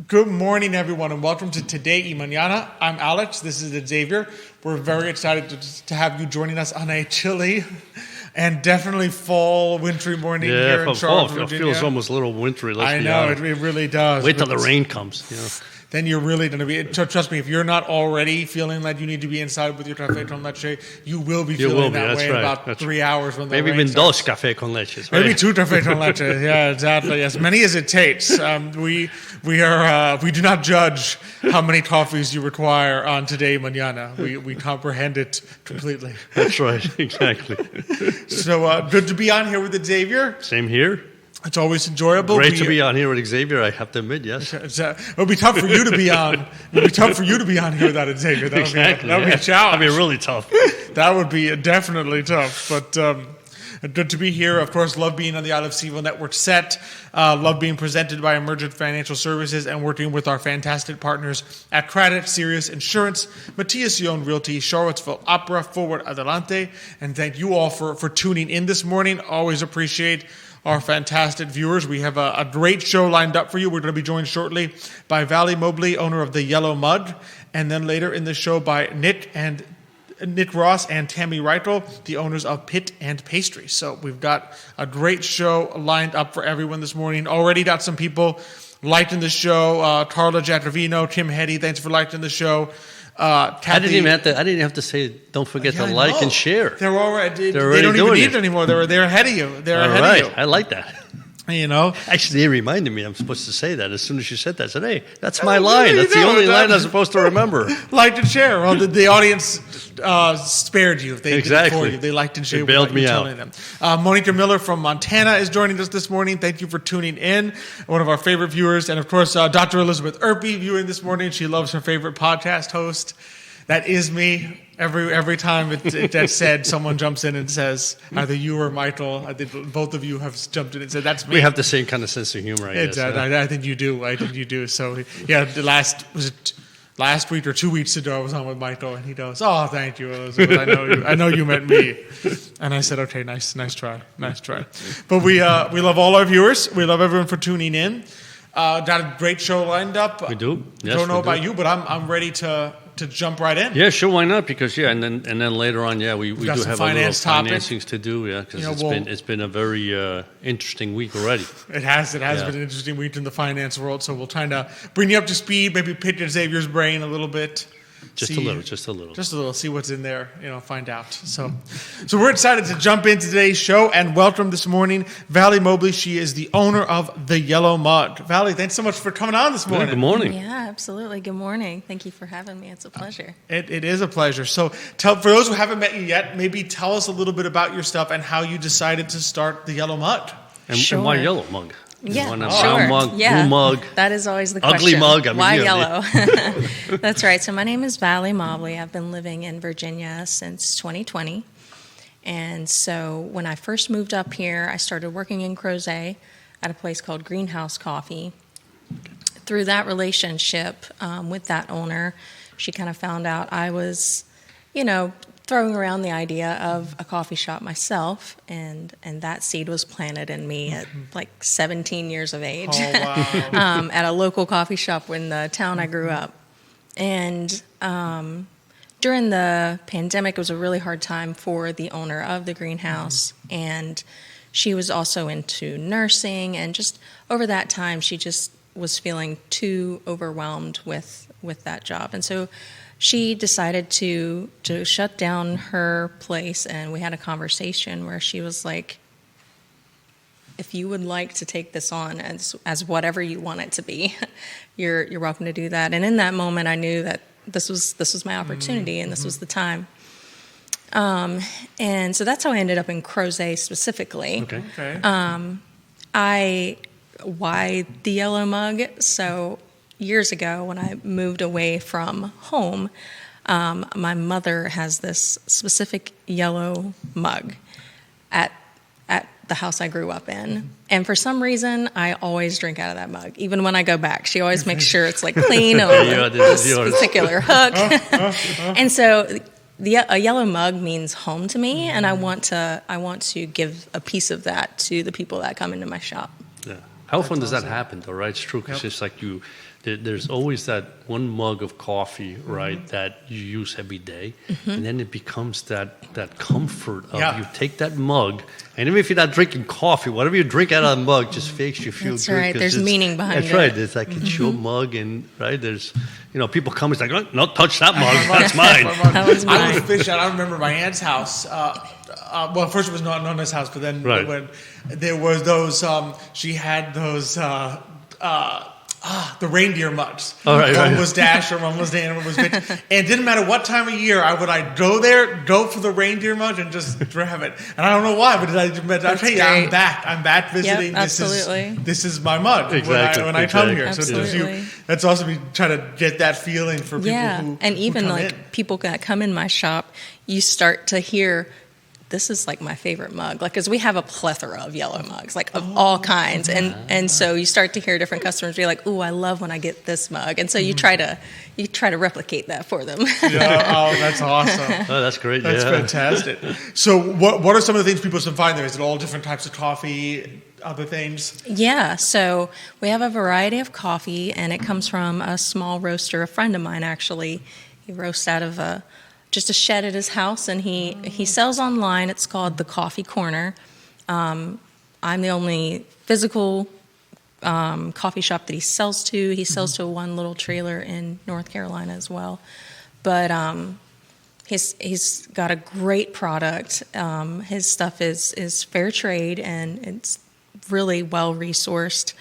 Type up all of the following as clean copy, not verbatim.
Good morning, everyone, and welcome to Today y Mañana. I'm Alex. This is Xavier. We're very excited to have you joining us on a chilly and definitely fall, wintry morning here in Charlottesville, Virginia. It feels almost a little wintry. I know, it really does. Wait till the rain comes. You know. Then you're really going to be, trust me, if you're not already feeling like you need to be inside with your café con leche, you will be feeling that way in about 3 hours when the maybe rain even starts. dos café con leches. Maybe 2 café con leche. Yeah, exactly. As many as it takes. We do not judge how many coffees you require on Today Mañana. We comprehend it completely. That's right. Exactly. So good to be on here with Xavier. Same here. It's always enjoyable. Great to be on here with Xavier, I have to admit, yes. It would be tough for you to be on. It would be tough for you to be on here without Xavier. That would be a challenge. That would be really tough. That would be definitely tough. But good to be here. Of course, love being on the I Love CVille Network set. Love being presented by Emergent Financial Services and working with our fantastic partners at Craddock, Sirius Insurance, Matthias Realty, Charlottesville Opera, Forward Adelante. And thank you all for tuning in this morning. Always appreciate our fantastic viewers. We have a great show lined up for you. We're going to be joined shortly by Mobley, owner of the Yellow Mug, and then later in the show by Nick Ross and Tamara Rykal, the owners of Pit and Pastry. So we've got a great show lined up for everyone this morning. Already got some people liking the show. Carla Jacovino, Kim Hetty, thanks for liking the show. Kathy, I didn't have to say, don't forget to like and share. They're already. They don't even need it anymore. They're ahead of you. They're ahead of you. I like that. You know, actually, they reminded me I'm supposed to say that as soon as you said that. I said, "Hey, that's my line. That's the only line I'm supposed to remember." Like and share. Well, the audience spared you. They exactly. Did it for you. They liked and shared. They bailed me out. Them. Monica Miller from Montana is joining us this morning. Thank you for tuning in. One of our favorite viewers, and of course, Dr. Elizabeth Urpí viewing this morning. She loves her favorite podcast host. That is me. Every time that's said, someone jumps in and says, either you or Michael, I think both of you have jumped in and said, that's me. We have the same kind of sense of humor, I guess. I think you do. So, yeah, was it last week or 2 weeks ago, I was on with Michael, and he goes, oh, thank you, Elizabeth. I know you meant me. And I said, okay, nice try. But we love all our viewers. We love everyone for tuning in. Got a great show lined up. We do. Yes, don't know about you, but I'm ready to jump right in. Yeah, sure, why not? Because and then later on, we do have a little financings to do, because it's been a very interesting week already. It has been an interesting week in the finance world, so we'll try to bring you up to speed, maybe pick Xavier's brain a little bit. Just a little. See what's in there, find out. So we're excited to jump into today's show and welcome this morning Mobley. She is the owner of the Yellow Mug. Thanks so much for coming on this morning. Good morning. Yeah, absolutely. Good morning. Thank you for having me. It's a pleasure. It is a pleasure. So for those who haven't met you yet, maybe tell us a little bit about your stuff and how you decided to start the Yellow Mug. And why Yellow Mug? Yeah, sure. Brown mug, blue mug. That is always the ugly question. Mug. Why yellow? That's right. So my name is Mobley. I've been living in Virginia since 2020. And so when I first moved up here, I started working in Crozet at a place called Greenhouse Coffee. Through that relationship with that owner, she kind of found out I was, throwing around the idea of a coffee shop myself, and that seed was planted in me at like 17 years of age. Oh, wow. At a local coffee shop in the town I grew up. And during the pandemic, it was a really hard time for the owner of the greenhouse, and she was also into nursing, and just over that time, she just was feeling too overwhelmed with that job. And so she decided to shut down her place, and we had a conversation where she was like, if you would like to take this on as whatever you want it to be, you're welcome to do that. And in that moment, I knew that this was my opportunity, and this was the time. And so that's how I ended up in Crozet specifically. Okay. Why the Yellow Mug? So years ago, when I moved away from home, my mother has this specific yellow mug at the house I grew up in. And for some reason, I always drink out of that mug. Even when I go back, she always makes sure it's like clean on this particular hook. And so a yellow mug means home to me, and I want to give a piece of that to the people that come into my shop. Yeah. How often does that happen, though, right? It's true, because it's like there's always that one mug of coffee, right, that you use every day, and then it becomes that comfort of you take that mug, and even if you're not drinking coffee, whatever you drink out of the mug just makes you feel That's good. Right. There's meaning behind it. That's right. It's like it's your mug, and right there's, people come, it's like, oh, no, touch that mug. That's mine. That was mine. I was a fish out. I remember my aunt's house. Well, first it was not Nona's house, but then when there was those, she had those. The reindeer mugs. One was Dash, or one was Dan, and one was Mitch. And it didn't matter what time of year, I'd go there, go for the reindeer mug, and just grab it. And I don't know why, but I tell you, I'm back. I'm back visiting. Yep, absolutely. This is my mug when I come here. Absolutely. So that's awesome. You try to get that feeling for people who and even who come like in. people that come in my shop, you start to hear, this is like my favorite mug, like, because we have a plethora of yellow mugs, like of all kinds, and so you start to hear different customers be like, "Ooh, I love when I get this mug," and so you try to replicate that for them. That's awesome. Oh, that's great. That's fantastic. So, what are some of the things people can find there? Is it all different types of coffee, other things? Yeah, so we have a variety of coffee, and it comes from a small roaster. A friend of mine actually, he roasts out of just a shed at his house, and he sells online. It's called The Coffee Corner. I'm the only physical coffee shop that he sells to. He sells to one little trailer in North Carolina as well. But he's got a great product. His stuff is fair trade, and it's really well resourced.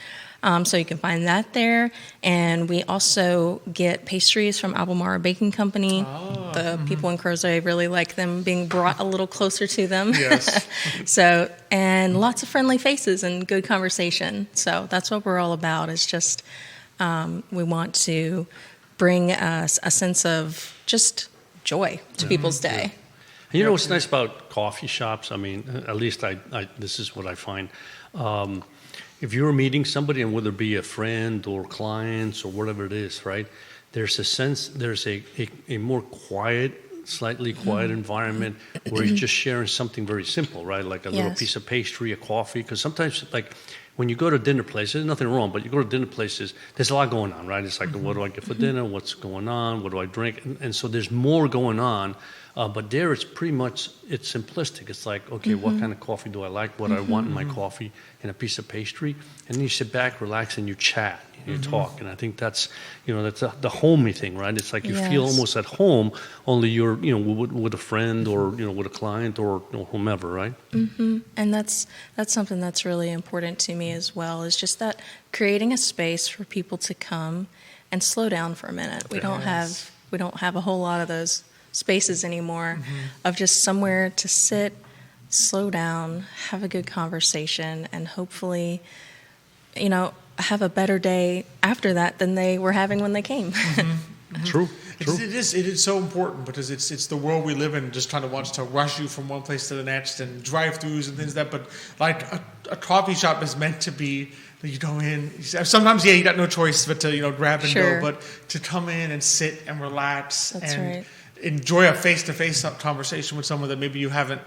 So you can find that there. And we also get pastries from Albemarle Baking Company. The people in Crozet really like them being brought a little closer to them. Yes. So, and lots of friendly faces and good conversation. So that's what we're all about, is just we want to bring a sense of just joy to people's day. And you know what's nice about coffee shops? I mean, at least I this is what I find. If you're meeting somebody, and whether it be a friend or clients or whatever it is, right, there's a sense, there's a more quiet, slightly quiet environment where you're just sharing something very simple, right, like a little piece of pastry, a coffee, because sometimes, like, when you go to dinner places, there's nothing wrong, but you go to dinner places, there's a lot going on, right? It's like, what do I get for dinner? What's going on? What do I drink? And so there's more going on. But there it's pretty much, it's simplistic. It's like, okay, what kind of coffee do I like? What I want in my coffee, and a piece of pastry. And then you sit back, relax, and you chat, and you talk. And I think that's, that's the homey thing, right? It's like you feel almost at home, only you're, with a friend or, with a client or whomever, right? Mm-hmm. And that's something that's really important to me as well, is just that creating a space for people to come and slow down for a minute. We don't have a whole lot of those spaces anymore, of just somewhere to sit, slow down, have a good conversation, and hopefully, have a better day after that than they were having when they came. True. It is so important, because it's the world we live in, just kind of wants to rush you from one place to the next, and drive-throughs and things like that. But like a coffee shop is meant to be, you go in, sometimes you got no choice but to grab and go, but to come in and sit and relax. That's right. Enjoy a face-to-face conversation with someone that maybe you haven't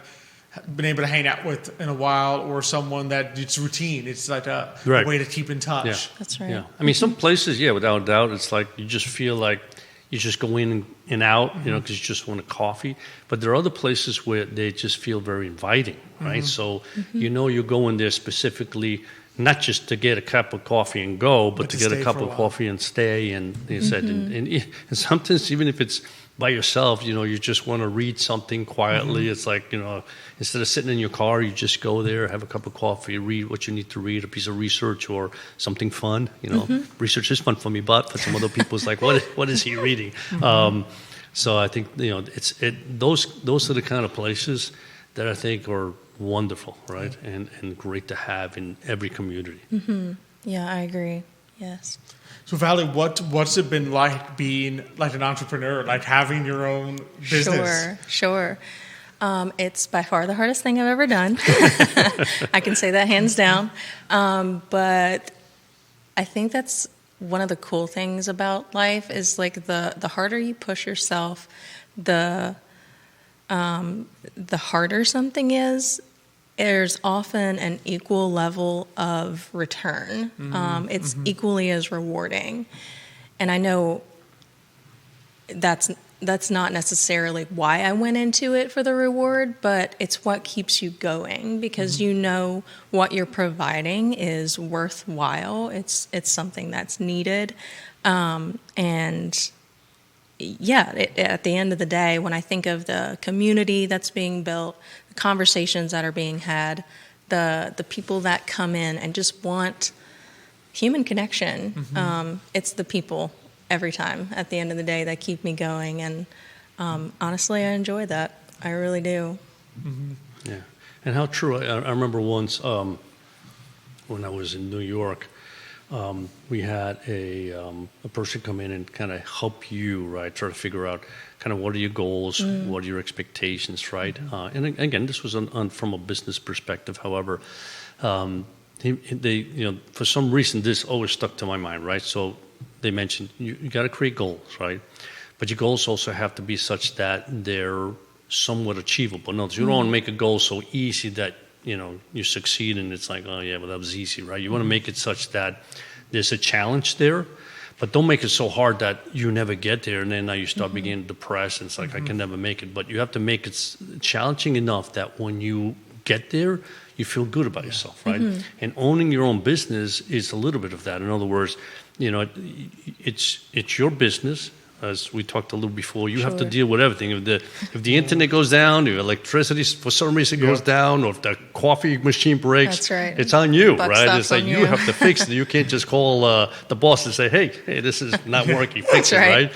been able to hang out with in a while, or someone that it's routine. It's like a way to keep in touch. Yeah. That's right. Yeah. I mean, some places, without a doubt, it's like you just feel like you just go in and out, because you just want a coffee. But there are other places where they just feel very inviting, right? So you're going there specifically not just to get a cup of coffee and go, but to get a cup of coffee and stay. And you said, and sometimes even if it's by yourself, you just want to read something quietly. It's like, instead of sitting in your car, you just go there, have a cup of coffee, read what you need to read, a piece of research or something fun. Research is fun for me, but for some other people, it's like, what is he reading? So I think, those are the kind of places that I think are wonderful, right? And great to have in every community. Yeah, I agree. Yes. So, Valerie, what's it been like being like an entrepreneur, like having your own business? Sure. It's by far the hardest thing I've ever done. I can say that hands down. But I think that's one of the cool things about life, is like the harder you push yourself, the harder something is, there's often an equal level of return. It's equally as rewarding. And I know that's not necessarily why I went into it for the reward, but it's what keeps you going, because you know what you're providing is worthwhile. It's something that's needed. And yeah, at the end of the day, when I think of the community that's being built, the conversations that are being had, the people that come in and just want human connection, it's the people every time at the end of the day that keep me going. And honestly, I enjoy that. I really do. Yeah. And how true. I remember once when I was in New York, we had a person come in and kind of help you, right, try to figure out kind of what are your goals, what are your expectations, right? And again, this was from a business perspective. However, they, for some reason, this always stuck to my mind, right? So they mentioned you got to create goals, right? But your goals also have to be such that they're somewhat achievable. No, you don't want to make a goal so easy that you succeed and it's like, oh yeah, well that was easy, right? You want to make it such that there's a challenge there, but don't make it so hard that you never get there, and then now you start beginning to depress and it's like I can never make it. But you have to make it challenging enough that when you get there, you feel good about yourself, right? And owning your own business is a little bit of that. In other words, it's your business. As we talked a little before, you have to deal with everything. If the internet goes down, if electricity for some reason goes down, or if the coffee machine breaks, that's right. It's on you, Buck right? It's like on you have to fix it. You can't just call the boss and say, hey, this is not working, fix it, right?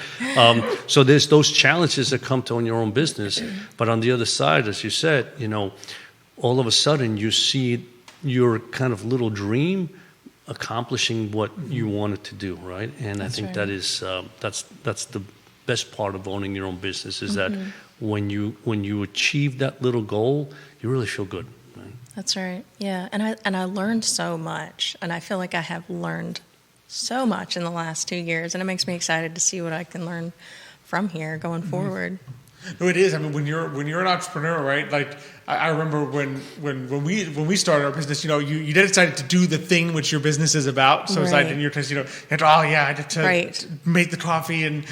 So there's those challenges that come to own your own business. But on the other side, as you said, all of a sudden you see your kind of little dream accomplishing what you wanted to do, right? And that's I think right. That is that's the best part of owning your own business is that when you achieve that little goal, you really feel good. Right? That's right. Yeah, and I learned so much, and I feel like I have learned so much in the last 2 years, and it makes me excited to see what I can learn from here going forward. No, it is. I mean, when you're an entrepreneur, right? Like I remember when we started our business, you decided to do the thing which your business is about. So it's like in your case, you had to, I had to make the coffee and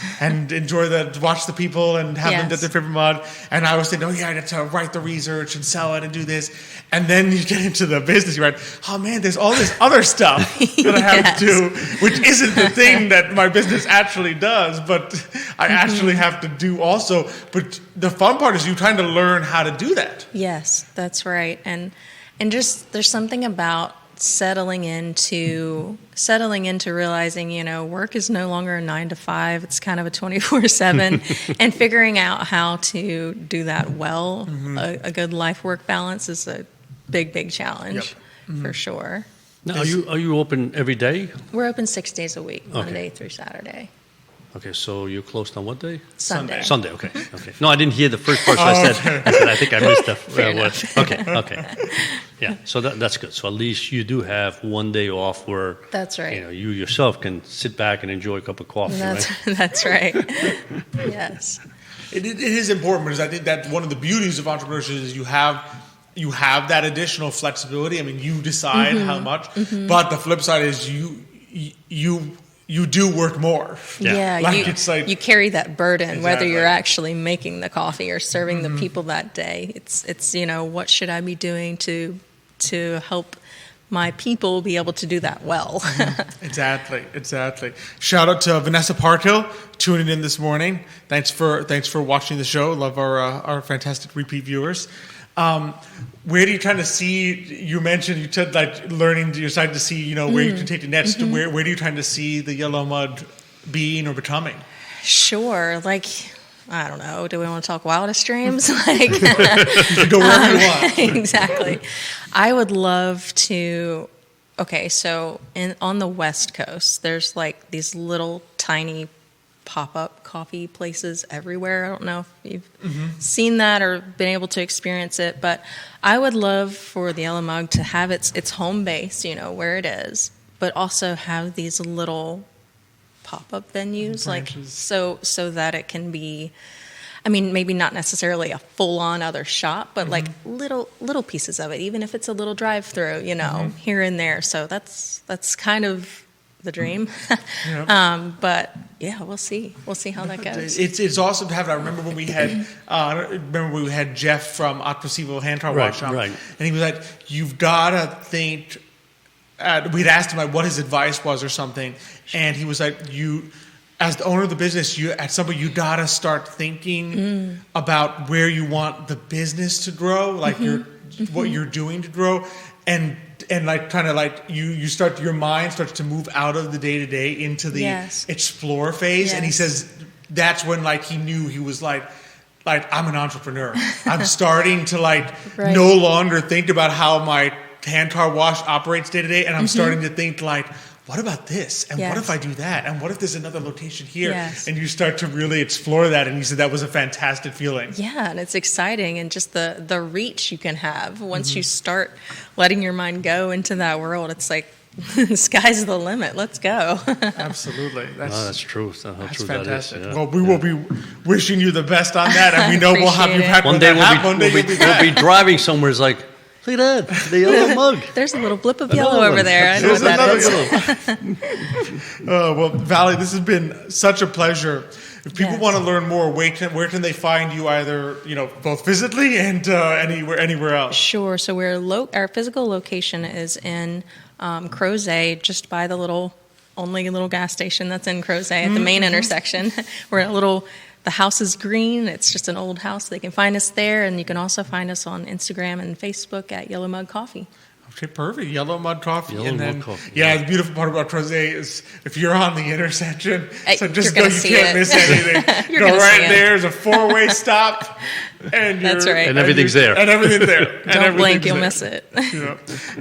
watch the people and have them get their favorite mug. And I was saying, I had to write the research and sell it and do this. And then you get into the business, you're like, oh man, there's all this other stuff that I have to do, which isn't the thing that my business actually does, but I actually have to do also. But the fun part is you trying to learn how to do that. Yes, that's right. And just there's something about settling into realizing, work is no longer a 9 to 5. It's kind of a 24/7 and figuring out how to do that well. A good life-work balance is a big challenge for sure. Now, are you open every day? We're open 6 days a week, Monday through Saturday. Okay, so you're closed on what day? Sunday. Sunday, okay. No, I didn't hear the first part, so I said, I think I missed the word. Okay. Yeah, so that's good. So at least you do have one day off where that's right. You yourself can sit back and enjoy a cup of coffee, right? That's right. Yes. It is important because I think that one of the beauties of entrepreneurship is you have that additional flexibility. I mean, you decide how much, but the flip side is you do work more. Yeah, you carry that burden, whether you're actually making the coffee or serving the people that day. It's what should I be doing to help my people be able to do that well. Exactly. Shout out to Vanessa Parkhill tuning in this morning. Thanks for watching the show. Love our fantastic repeat viewers. Where do you kind of see? You said like learning. You decided to see, where you can take it next. Where do you trying to see the yellow mud being or becoming? Sure, like I don't know. Do we want to talk wildest dreams? Like you can go wherever you want. Exactly. I would love to. Okay, so on the West Coast, there's like these little tiny pop-up coffee places everywhere. I don't know if you've seen that or been able to experience it, but I would love for the Yellow Mug to have its home base, where it is, but also have these little pop-up venues, like so that it can be, I mean, maybe not necessarily a full-on other shop, but like little pieces of it, even if it's a little drive-through, here and there. So that's kind of the dream. But yeah, we'll see. We'll see how that goes. It's awesome to have it. I remember when we had Jeff from I Love CVille Hand Car Wash Shop, right. and he was like, "You've got to think." We'd asked him like what his advice was or something, and he was like, "You, as the owner of the business, at some point you got to start thinking about where you want the business to grow, like what you're doing to grow, and like kind of like you start, your mind starts to move out of the day-to-day into the explore phase." And he says that's when like he knew he was like I'm an entrepreneur. I'm starting to no longer think about how my hand car wash operates day-to-day, and I'm starting to think like, what about this? And what if I do that? And what if there's another location here? And you start to really explore that. And you said that was a fantastic feeling. Yeah, and it's exciting, and just the reach you can have once you start letting your mind go into that world. It's like the sky's the limit. Let's go. Absolutely. That's true. That's true fantastic. That is, Well, we will be wishing you the best on that, and we know we'll have you back one day. We'll be driving somewhere. It's like, look at that, the yellow mug. There's a little blip of yellow over there. I know what that is. Well, Valerie, this has been such a pleasure. If people want to learn more, where can they find you? Either both physically and anywhere else. Sure. So our physical location is in Crozet, just by the only little gas station that's in Crozet at the main intersection. We're in the house is green. It's just an old house. They can find us there, and you can also find us on Instagram and Facebook at Yellow Mug Coffee. Okay, perfect. Yellow Mud Coffee. Mud Coffee. Yeah, the beautiful part about Crozet is if you're on the intersection, so just go, you can't miss anything. Go right there. There's a 4-way stop. And that's right. And everything's there. And everything's there. Don't blink, you'll miss it.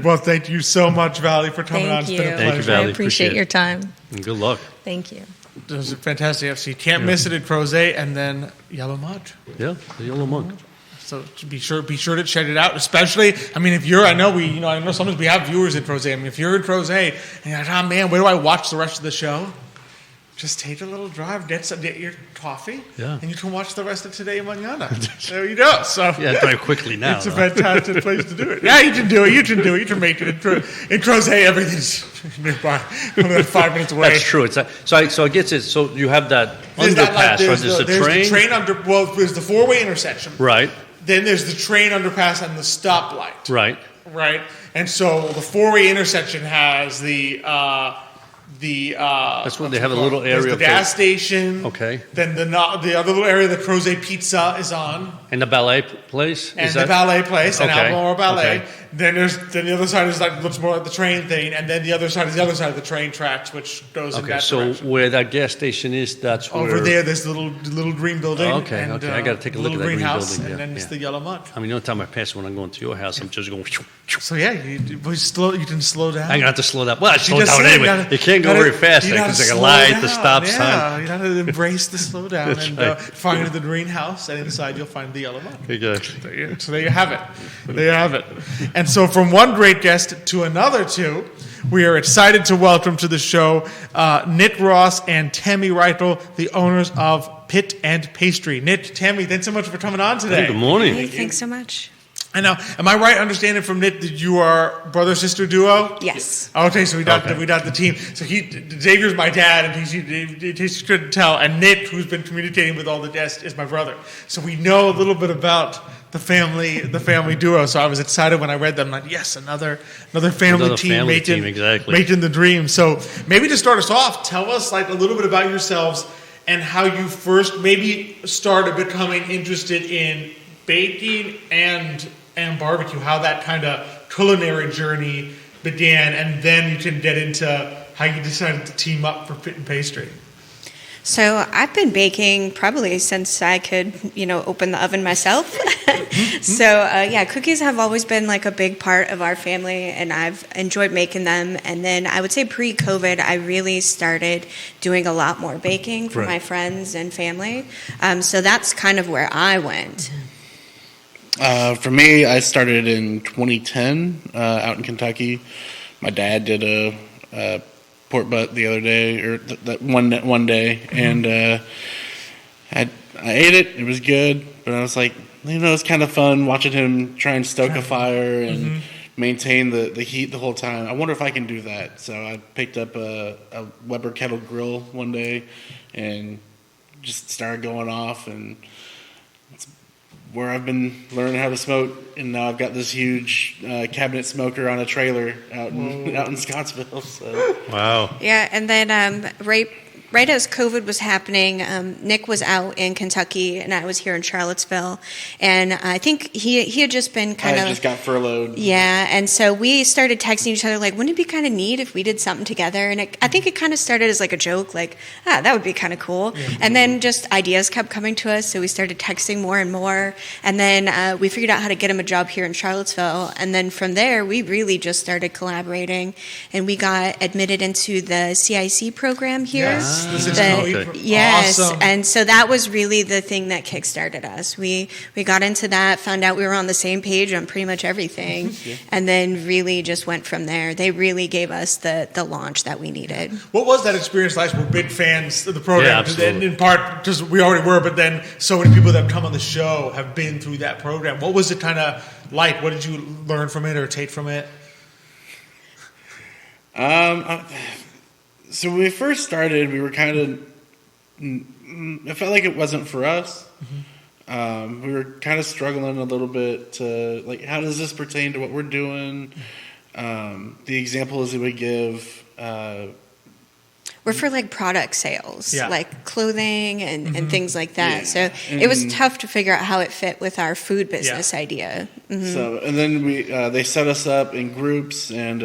Well, thank you so much, Valerie, for coming on. It's been a pleasure. Thank you, Valerie. I appreciate your time. And good luck. Thank you. It was fantastic. So you can't miss it at Crozet, and then Yellow Mud. Yeah, the yellow mug. So be sure to check it out. Especially, if you're, I know sometimes we have viewers at Crozet. If you're in Crozet and you're like, oh man, where do I watch the rest of the show? Just take a little drive, get your coffee, and you can watch the rest of Today Mañana. There you go. So drive quickly now. It's a fantastic place to do it. Yeah, you can do it. You can make it in Crozet. Everything's nearby, 5 minutes away. That's true. So I guess it's so you have that underpass. There's the train. There's the 4-way intersection. Right. Then there's the train underpass and the stoplight. Right. And so the 4-way intersection has that's when they have a little area. There's the gas station. Okay. Then the other little area, the Crozet Pizza is on. And the ballet place. And ballet place, and Albemarle Ballet. Okay. Then the other side is looks more like the train thing, and then the other side is the other side of the train tracks, which goes in that direction. So where that gas station is, that's where over there. There's the little green building. Okay. I got to take a look at that green house, building. And then it's the Yellow Mud. The only time I pass when I'm going to your house, I'm just going. So yeah, you can slow down. I'm gonna have to slow down. Well, I slow down anyway. You can't go very fast because I got a light, the stop sign. You got to embrace the slow down and find the greenhouse, and inside you'll find the Yellow Mud. Exactly. So there you have it. And so from one great guest to another two, we are excited to welcome to the show Nick Ross and Tammy Rykal, the owners of Pit and Pastry. Nick, Tammy, thanks so much for coming on today. Hey, good morning. Hey, thanks so much. I know. Am I right understanding from Nick that you are brother-sister duo? Yes. Okay, so we got the team. So Xavier's my dad, and he couldn't tell. And Nick, who's been communicating with all the guests, is my brother. So we know a little bit about the family duo. So I was excited when I read them. I'm like, yes, another family team making the dream. So maybe to start us off, tell us a little bit about yourselves and how you first maybe started becoming interested in baking and barbecue, how that kind of culinary journey began, and then you can get into how you decided to team up for Pit and Pastry. So I've been baking probably since I could, open the oven myself. So cookies have always been a big part of our family, and I've enjoyed making them. And then I would say pre-COVID, I really started doing a lot more baking for my friends and family. So that's kind of where I went. For me, I started in 2010 out in Kentucky. My dad did a pork butt the other day, or one day, and I ate it. It was good, but I was like, it's kind of fun watching him try and stoke a fire and maintain the heat the whole time. I wonder if I can do that. So I picked up a Weber kettle grill one day and just started going off, and it's where I've been learning how to smoke. And now I've got this huge cabinet smoker on a trailer out in Scottsville. So. Wow. Yeah, and then right as COVID was happening, Nick was out in Kentucky, and I was here in Charlottesville. And I think he had just been kind of... just got furloughed. Yeah, and so we started texting each other, like, wouldn't it be kind of neat if we did something together? And I think it kind of started as like a joke, like, that would be kind of cool. Yeah. And then just ideas kept coming to us, so we started texting more and more. And then we figured out how to get him a job here in Charlottesville. And then from there, we really just started collaborating. And we got admitted into the CIC program here. Yes. Yes, awesome. And so that was really the thing that kickstarted us. We got into that, found out we were on the same page on pretty much everything, and then really just went from there. They really gave us the launch that we needed. What was that experience like? We're big fans of the program, Yeah, absolutely. in part because we already were, but then so many people that have come on the show have been through that program. What was it kind of like? What did you learn from it or take from it? So when we first started, we were kind of, it felt like it wasn't for us. Mm-hmm. We were kind of struggling a little bit to, like, how does this pertain to what we're doing? The examples that we give. We're for like product sales, like clothing and things like that. Yeah. So it was tough to figure out how it fit with our food business idea. Mm-hmm. So, and then they set us up in groups, and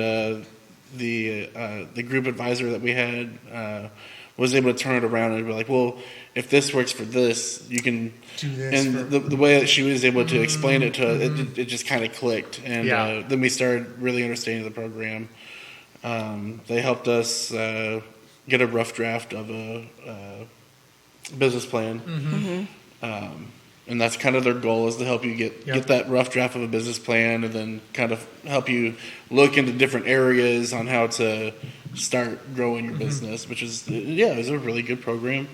the group advisor that we had was able to turn it around and be like, well, if this works for this, you can do this. And the way that she was able to explain it to us, it just kind of clicked. And then we started really understanding the program. They helped us get a rough draft of a business plan. And that's kind of their goal, is to help you get that rough draft of a business plan, and then kind of help you look into different areas on how to start growing your business, which is, it was a really good program.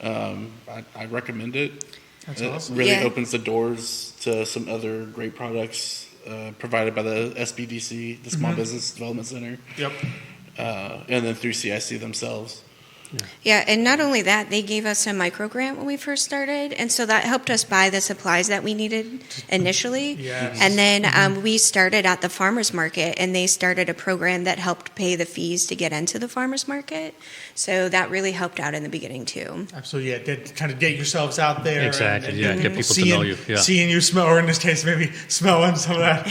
I recommend it. That's it awesome. really opens the doors to some other great products provided by the SBDC, the Small Business Development Center. Yep. And then through CIC themselves. Yeah, and not only that, they gave us a micro grant when we first started, and so that helped us buy the supplies that we needed initially. Yes. And then we started at the farmers market, and they started a program that helped pay the fees to get into the farmers market. So that really helped out in the beginning too. Absolutely, kind of get yourselves out there. Exactly, and get people to know you. Yeah. Seeing you smell, or in this case, maybe smelling some of that,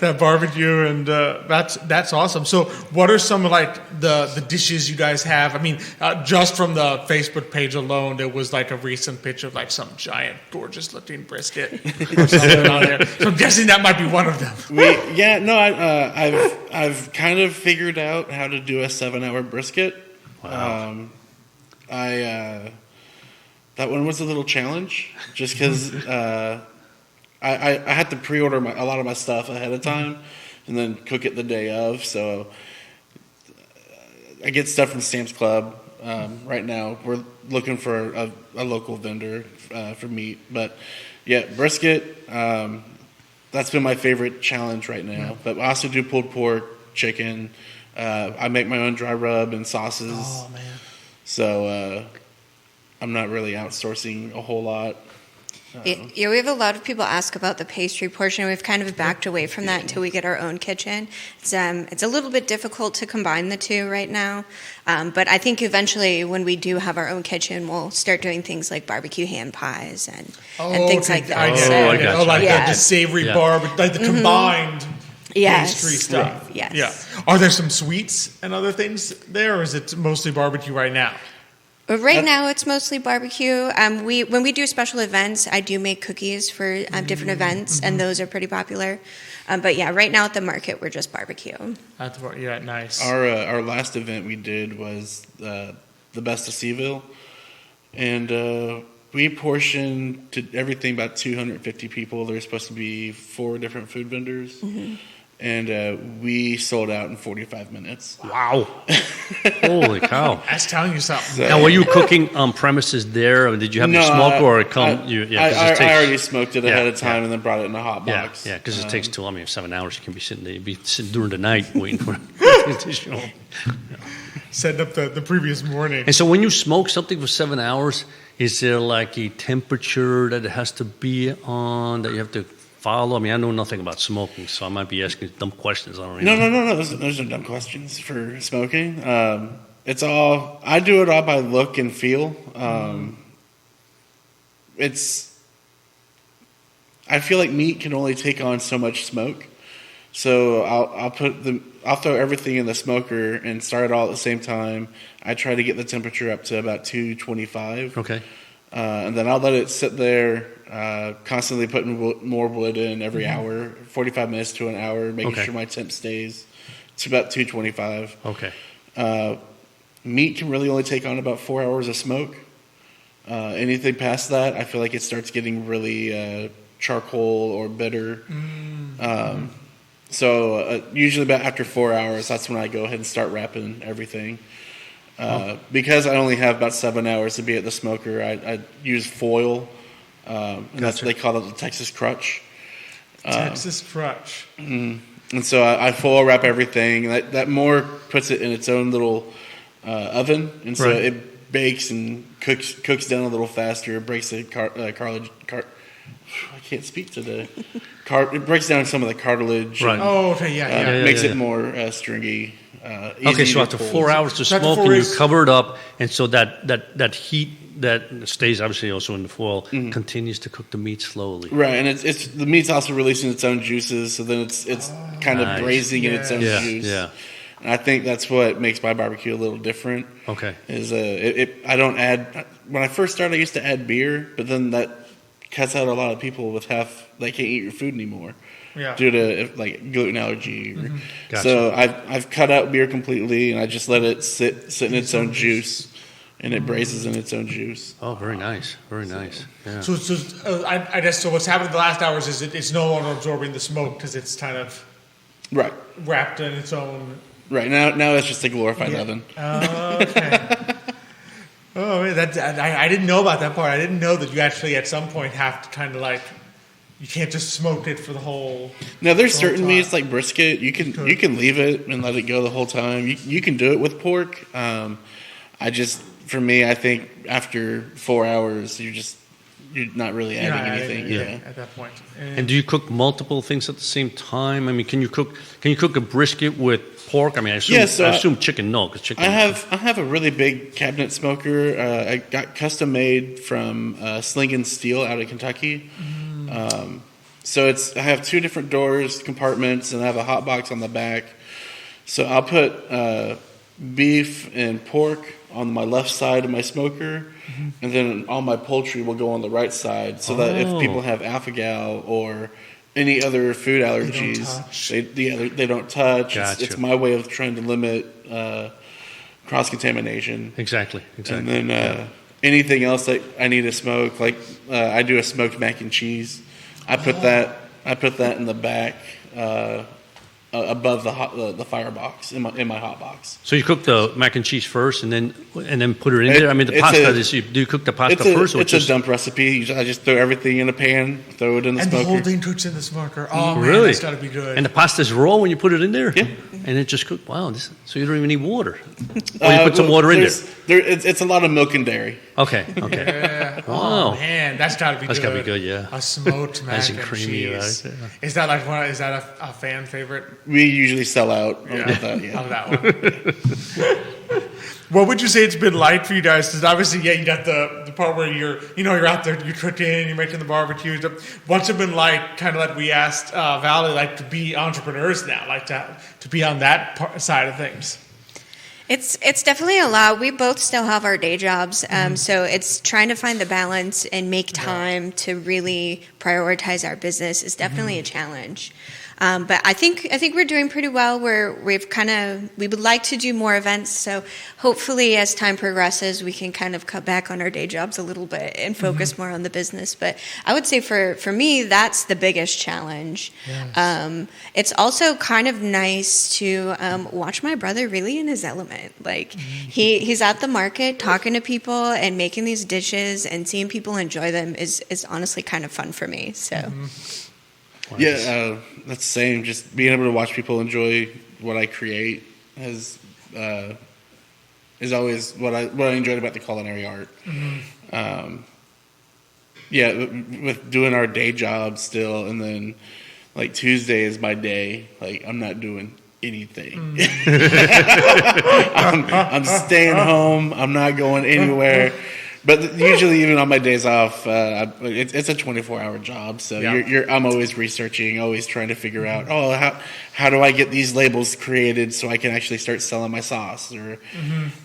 that barbecue, and that's awesome. So, what are some of like the dishes you guys have? I mean, just from the Facebook page alone, there was like a recent picture of like some giant, gorgeous-looking brisket or something on there. So I'm guessing that might be one of them. I've kind of figured out how to do a 7-hour brisket. Wow. That one was a little challenge, just because I had to pre-order a lot of my stuff ahead of time, and then cook it the day of. So I get stuff from Sam's Club. Right now, we're looking for a local vendor for meat, but brisket. That's been my favorite challenge right now. But I also do pulled pork, chicken. I make my own dry rub and sauces. Oh man! So I'm not really outsourcing a whole lot. We have a lot of people ask about the pastry portion. We've kind of backed away from that until we get our own kitchen. It's a little bit difficult to combine the two right now, but I think eventually when we do have our own kitchen, we'll start doing things like barbecue hand pies and things like that. I got the savory barbecue, like the combined pastry stuff. Right. Yes. Yeah. Are there some sweets and other things there, or is it mostly barbecue right now? Right now, it's mostly barbecue. When we do special events, I do make cookies for different events, and those are pretty popular. But right now at the market, we're just barbecue. Nice. Our last event we did was the Best of CVille, and we portioned to everything about 250 people. There's supposed to be 4 different food vendors, and we sold out in 45 minutes. Wow. Holy cow. That's telling you something. Now, were you cooking on premises there, or did you have your smoke, or it come? I already smoked it ahead of time and then brought it in a hot box. Yeah, because it takes 7 hours. You can be sitting there, during the night waiting for it to show. Setting up the previous morning. And so when you smoke something for 7 hours, is there like a temperature that it has to be on that you have to follow? I mean, I know nothing about smoking, so I might be asking dumb questions. I don't really know. No. Those are dumb questions for smoking. I do it all by look and feel. I feel like meat can only take on so much smoke. So I'll throw everything in the smoker and start it all at the same time. I try to get the temperature up to about 225. Okay. And then I'll let it sit there, constantly putting more wood in every hour, 45 minutes to an hour, making sure my temp stays. It's about 225. Okay. Meat can really only take on about 4 hours of smoke. Anything past that, I feel like it starts getting really charcoal or bitter. So usually about after 4 hours, that's when I go ahead and start wrapping everything. Because I only have about 7 hours to be at the smoker, I use foil. And they call it the Texas crutch. Texas crutch. And so I foil wrap everything. That more puts it in its own little oven, and so it bakes and cooks down a little faster. It breaks the cartilage. I can't speak today. It breaks down some of the cartilage. Right. Makes it more stringy. Okay, so after 4 hours to smoke, and you cover it up, and so that heat that stays obviously also in the foil continues to cook the meat slowly. Right, and it's the meat's also releasing its own juices, so then it's kind of braising in its own juice. Yeah. And I think that's what makes my barbecue a little different. Okay. Is I don't add, when I first started I used to add beer, but then that cuts out a lot of people they can't eat your food anymore. Yeah. Due to like gluten allergy. Gotcha. So I've cut out beer completely, and I just let it sit in its own juice, and it braises in its own juice. Oh, very nice, very nice. Yeah. So I guess so. What's happened in the last hours is it's no longer absorbing the smoke because it's kind of wrapped in its own. Right now it's just a glorified oven. Oh, okay. Oh, man, I didn't know about that part. I didn't know that you actually at some point have to kind of like. You can't just smoke it for the whole. Now, there's certain meats like brisket. You can leave it and let it go the whole time. You can do it with pork. For me, I think after 4 hours, you're not really adding anything. At that point. And do you cook multiple things at the same time? I mean, can you cook a brisket with pork? I mean, I assume chicken. No, because chicken. I have a really big cabinet smoker. I got custom made from Sling & Steel out of Kentucky. So I have two different doors, compartments, and I have a hot box on the back. So I'll put beef and pork on my left side of my smoker, and then all my poultry will go on the right side, so that if people have alpha-gal or any other food allergies, they don't touch. Gotcha. It's my way of trying to limit cross-contamination. Exactly. And then anything else that I need to smoke, like I do a smoked mac and cheese. I put that in the back above the firebox in my hot box. So you cook the mac and cheese first, and then put it in there. I mean, the pasta. Do you cook the pasta first? It's a dump recipe. I just throw everything in a pan, throw it in the smoker. And the whole thing cooks in the smoker. Oh, really? Man, that's got to be good. And the pasta's raw when you put it in there? Yeah. And it just cooks. Wow. So you don't even need water. Or you put some water in there? It's a lot of milk and dairy. Okay. Yeah. Wow. Oh, man, that's got to be good. That's got to be good, yeah. A smoked mac and creamy, cheese. Right? Yeah. Is that a fan favorite? We usually sell out of that one. What would you say it's been like for you guys? Because obviously, you got the part where you're out there, you're cooking, you're making the barbecues. What's it been like, kind of like we asked Valley, like to be entrepreneurs now, like to be on that side of things? It's definitely a lot. We both still have our day jobs, so it's trying to find the balance and make time to really prioritize our business is definitely a challenge. But I think we're doing pretty well. We would like to do more events. So hopefully, as time progresses, we can kind of cut back on our day jobs a little bit and focus more on the business. But I would say for me, that's the biggest challenge. Yes. It's also kind of nice to watch my brother really in his element. Like he's at the market talking to people and making these dishes and seeing people enjoy them is honestly kind of fun for me. So. Yeah, that's the same. Just being able to watch people enjoy what I create is always what I enjoyed about the culinary art. With doing our day job still, and then like Tuesday is my day. Like I'm not doing anything. I'm staying home. I'm not going anywhere. But usually, even on my days off, it's a 24-hour job. So I'm always researching, always trying to figure out, how do I get these labels created so I can actually start selling my sauce?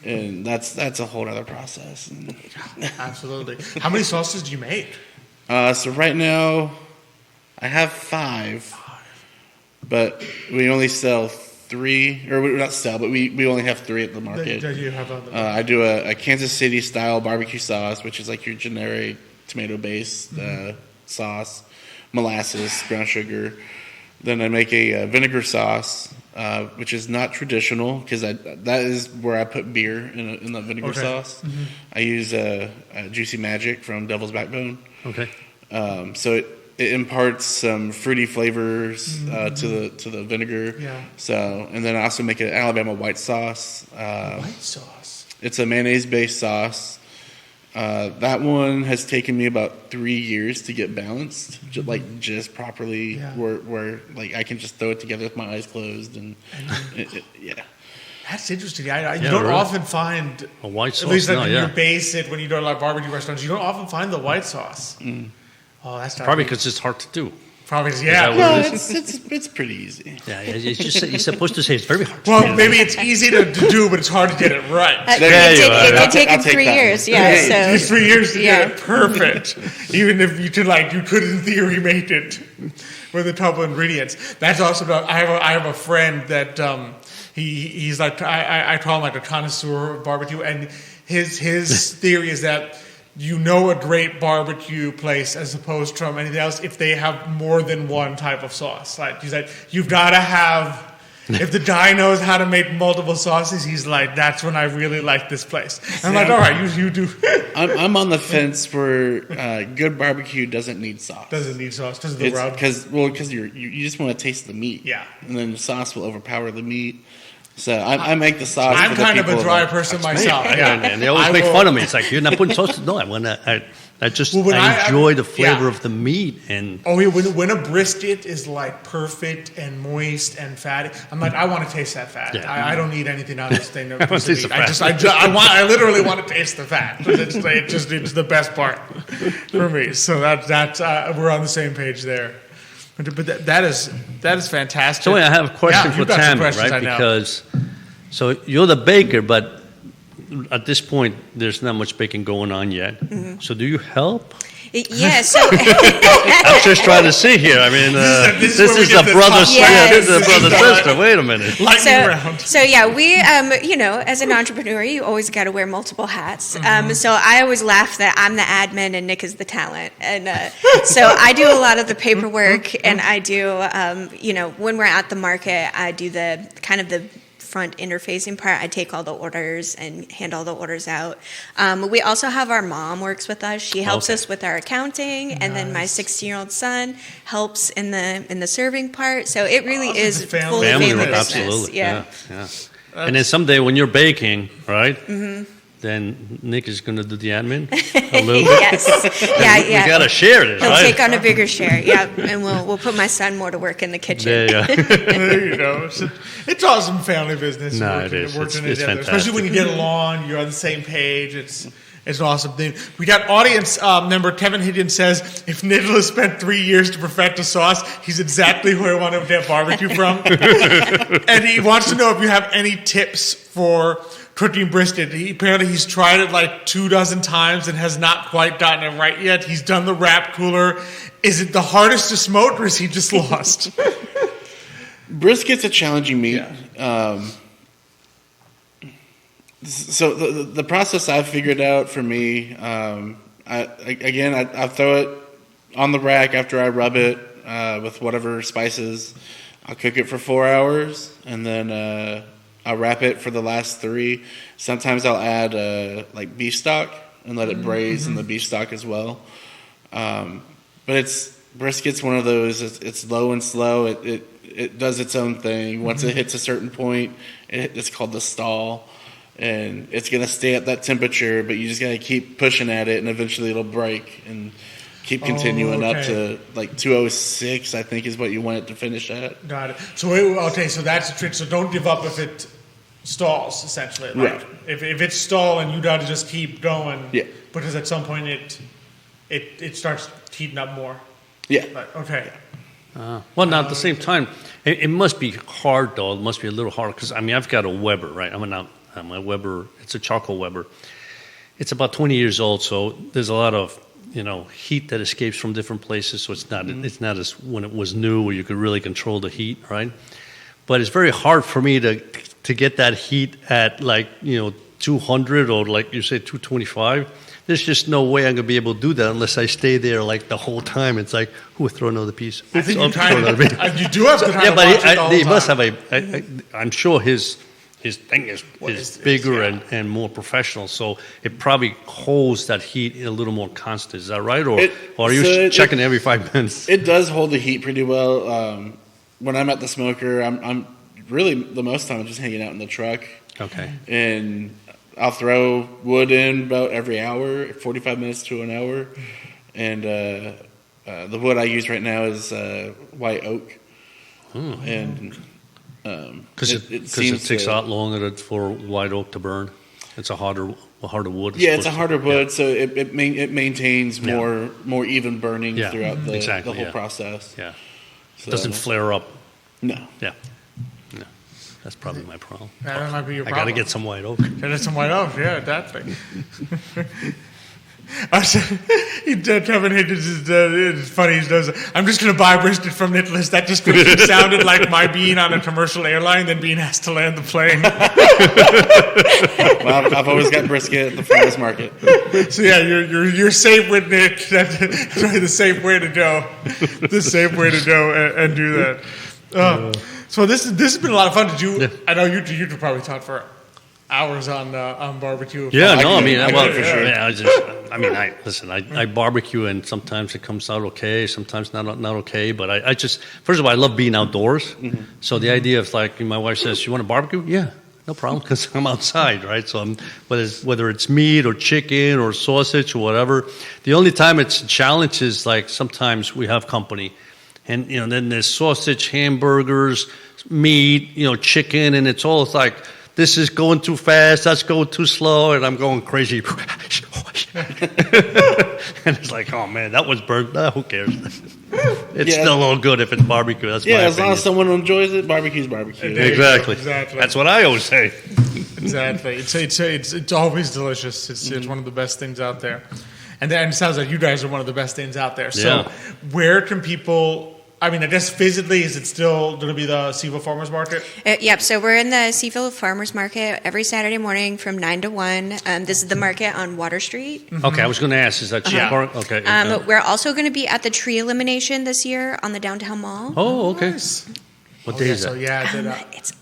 And that's a whole other process. Absolutely. How many sauces do you make? So right now, I have 5, but we only sell 3, or not sell, but we only have 3 at the market. You have on the I do a Kansas City style barbecue sauce, which is like your generic tomato based sauce, molasses, brown sugar. Then I make a vinegar sauce, which is not traditional because that is where I put beer in the vinegar sauce. I use a Juicy Magic from Devil's Backbone. Okay. So it imparts some fruity flavors to the vinegar. Yeah. So, and then I also make an Alabama white sauce. White sauce. It's a mayonnaise-based sauce. That one has taken me about 3 years to get balanced, just properly, where like I can just throw it together with my eyes closed, and That's interesting. You don't often find a white sauce. At least when you base it, when you go to like barbecue restaurants, you don't often find the white sauce. Oh, that's probably because it's hard to do. Probably, No, it's pretty easy. Yeah, you're supposed to say it's very hard. Well, maybe it's easy to do, but it's hard to get it right. It did take him 3 years. So 3 years to get it perfect. Even if you could in theory make it with a couple ingredients. That's also. I have a friend that he's like I call him like a connoisseur of barbecue, and his theory is that you know a great barbecue place as opposed from anything else if they have more than one type of sauce. Like he's like, you've got to have. If the guy knows how to make multiple sauces, he's like, that's when I really like this place. And I'm like, all right, you do. I'm on the fence for good barbecue doesn't need sauce. Doesn't need sauce because of the rub. Because you just want to taste the meat. Yeah. And then the sauce will overpower the meat. So I make the sauce. I'm kind of a dry person myself. And they always make fun of me. It's like, you're not putting sauce. No, I enjoy the flavor of the meat. And when a brisket is like perfect and moist and fatty, I'm like, I want to taste that fat. Yeah. I don't need anything on this thing. I want to taste the fat. I literally want to taste the fat. It's the best part for me. So that's we're on the same page there. But that is fantastic. So I have a question for Tammy, right? Because you're the baker, but at this point, there's not much baking going on yet. Mm-hmm. So do you help? Yeah, so I'm just trying to see here. I mean, this is a brother sister. Wait a minute. So we, as an entrepreneur, you always got to wear multiple hats. Mm-hmm. So I always laugh that I'm the admin and Nick is the talent, and so I do a lot of the paperwork, and I do, when we're at the market, I do the kind of the front interfacing part. I take all the orders and hand all the orders out. We also have our mom works with us. She helps us with our accounting, and then my 16-year-old son helps in the serving part. So it really is fully family business. Absolutely, yeah. And then someday when you're baking, right? Mm-hmm. Then Nick is going to do the admin a little bit. Yes, yeah. We got to share this, He'll right? take on a bigger share, and we'll put my son more to work in the kitchen. There you go. It's awesome family business. No, it is. It's fantastic. Especially when you get along, you're on the same page. It's an awesome thing. We got audience member Kevin Higgins says, if Nicholas spent 3 years to perfect a sauce, he's exactly who I want to get barbecue from. And he wants to know if you have any tips for cooking brisket. Apparently he's tried it like 24 times and has not quite gotten it right yet. He's done the wrap cooler. Is it the hardest to smoke, or is he just lost? Brisket's a challenging meat. Yeah. So the process I've figured out for me, I throw it on the rack after I rub it with whatever spices. I'll cook it for 4 hours, and then I'll wrap it for the last 3. Sometimes I'll add like beef stock and let it braise in the beef stock as well. But brisket's one of those. It's low and slow. It does its own thing. Once it hits a certain point, it's called the stall. And it's going to stay at that temperature, but you just got to keep pushing at it, and eventually it'll break and keep continuing up to like 206, I think is what you want it to finish at. Got it. So, so that's a trick. So don't give up if it stalls, essentially. Like, Right. If it's stalling, you got to just keep going. Yeah. Because at some point it starts heating up more. Yeah. Like, okay. Well, now at the same time, it must be hard, though. It must be a little hard because, I mean, I've got a Weber, right? My Weber, it's a charcoal Weber. It's about 20 years old, so there's a lot of, heat that escapes from different places, so it's not as when it was new where you could really control the heat, right? But it's very hard for me to get that heat at 200 or like you say 225. There's just no way I'm going to be able to do that unless I stay there like the whole time. It's like, throw another piece. I think you do have to yeah, watch but it all the he must time. have I'm sure his thing is bigger and more professional, so it probably holds that heat a little more constant. Is that right, or are you checking every 5 minutes? It does hold the heat pretty well. When I'm at the smoker, I'm really the most time I'm just hanging out in the truck. Okay. And I'll throw wood in about every hour, 45 minutes to an hour, and the wood I use right now is white oak, and. Because it takes a lot longer for white oak to burn. It's a harder wood. Yeah, it's a harder wood, so it maintains more even burning throughout the whole process. Yeah, So, it doesn't flare up. No. Yeah, no, that's probably my problem. That might be your I problem. got to get some white oak. Get some white oak, yeah, that thing. Kevin it's funny. He does. I'm just going to buy brisket from Nicholas. That just sounded like my being on a commercial airline, then being asked to land the plane. Well, I've always got brisket at the farmers market. So yeah, you're safe with Nick. That's probably the safe way to go. The safe way to go and do that. So this has been a lot of fun. Did you? Yeah. I know you could probably talk for hours on barbecue. Yeah, no, I mean, for sure. Yeah, I barbecue, and sometimes it comes out okay, sometimes not okay. But I just, first of all, I love being outdoors. Mm-hmm. So the idea of like, my wife says, "You want to barbecue?" Yeah, no problem, because I'm outside, right? So whether it's meat or chicken or sausage or whatever. The only time it's a challenge is like sometimes we have company, and then there's sausage, hamburgers, meat, chicken, and it's like, this is going too fast, that's going too slow, and I'm going crazy. And it's like, oh man, that was burnt. Who cares? It's still all good if it's barbecue. That's my as opinion. long as someone enjoys it, barbecue's barbecue. Exactly. Exactly. That's what I always say. Exactly. It's always delicious. It's one of the best things out there. And then it sounds like you guys are one of the best things out there. So where can people... I mean, I guess physically, is it still going to be the CVille Farmers Market? Yep. So we're in the CVille Farmers Market every Saturday morning from 9 to 1. This is the market on Water Street. Mm-hmm. Okay, I was going to ask, is that cheap park? Okay. We're also going to be at the tree elimination this year on the downtown mall. Oh, okay. Nice. What day is that? So It's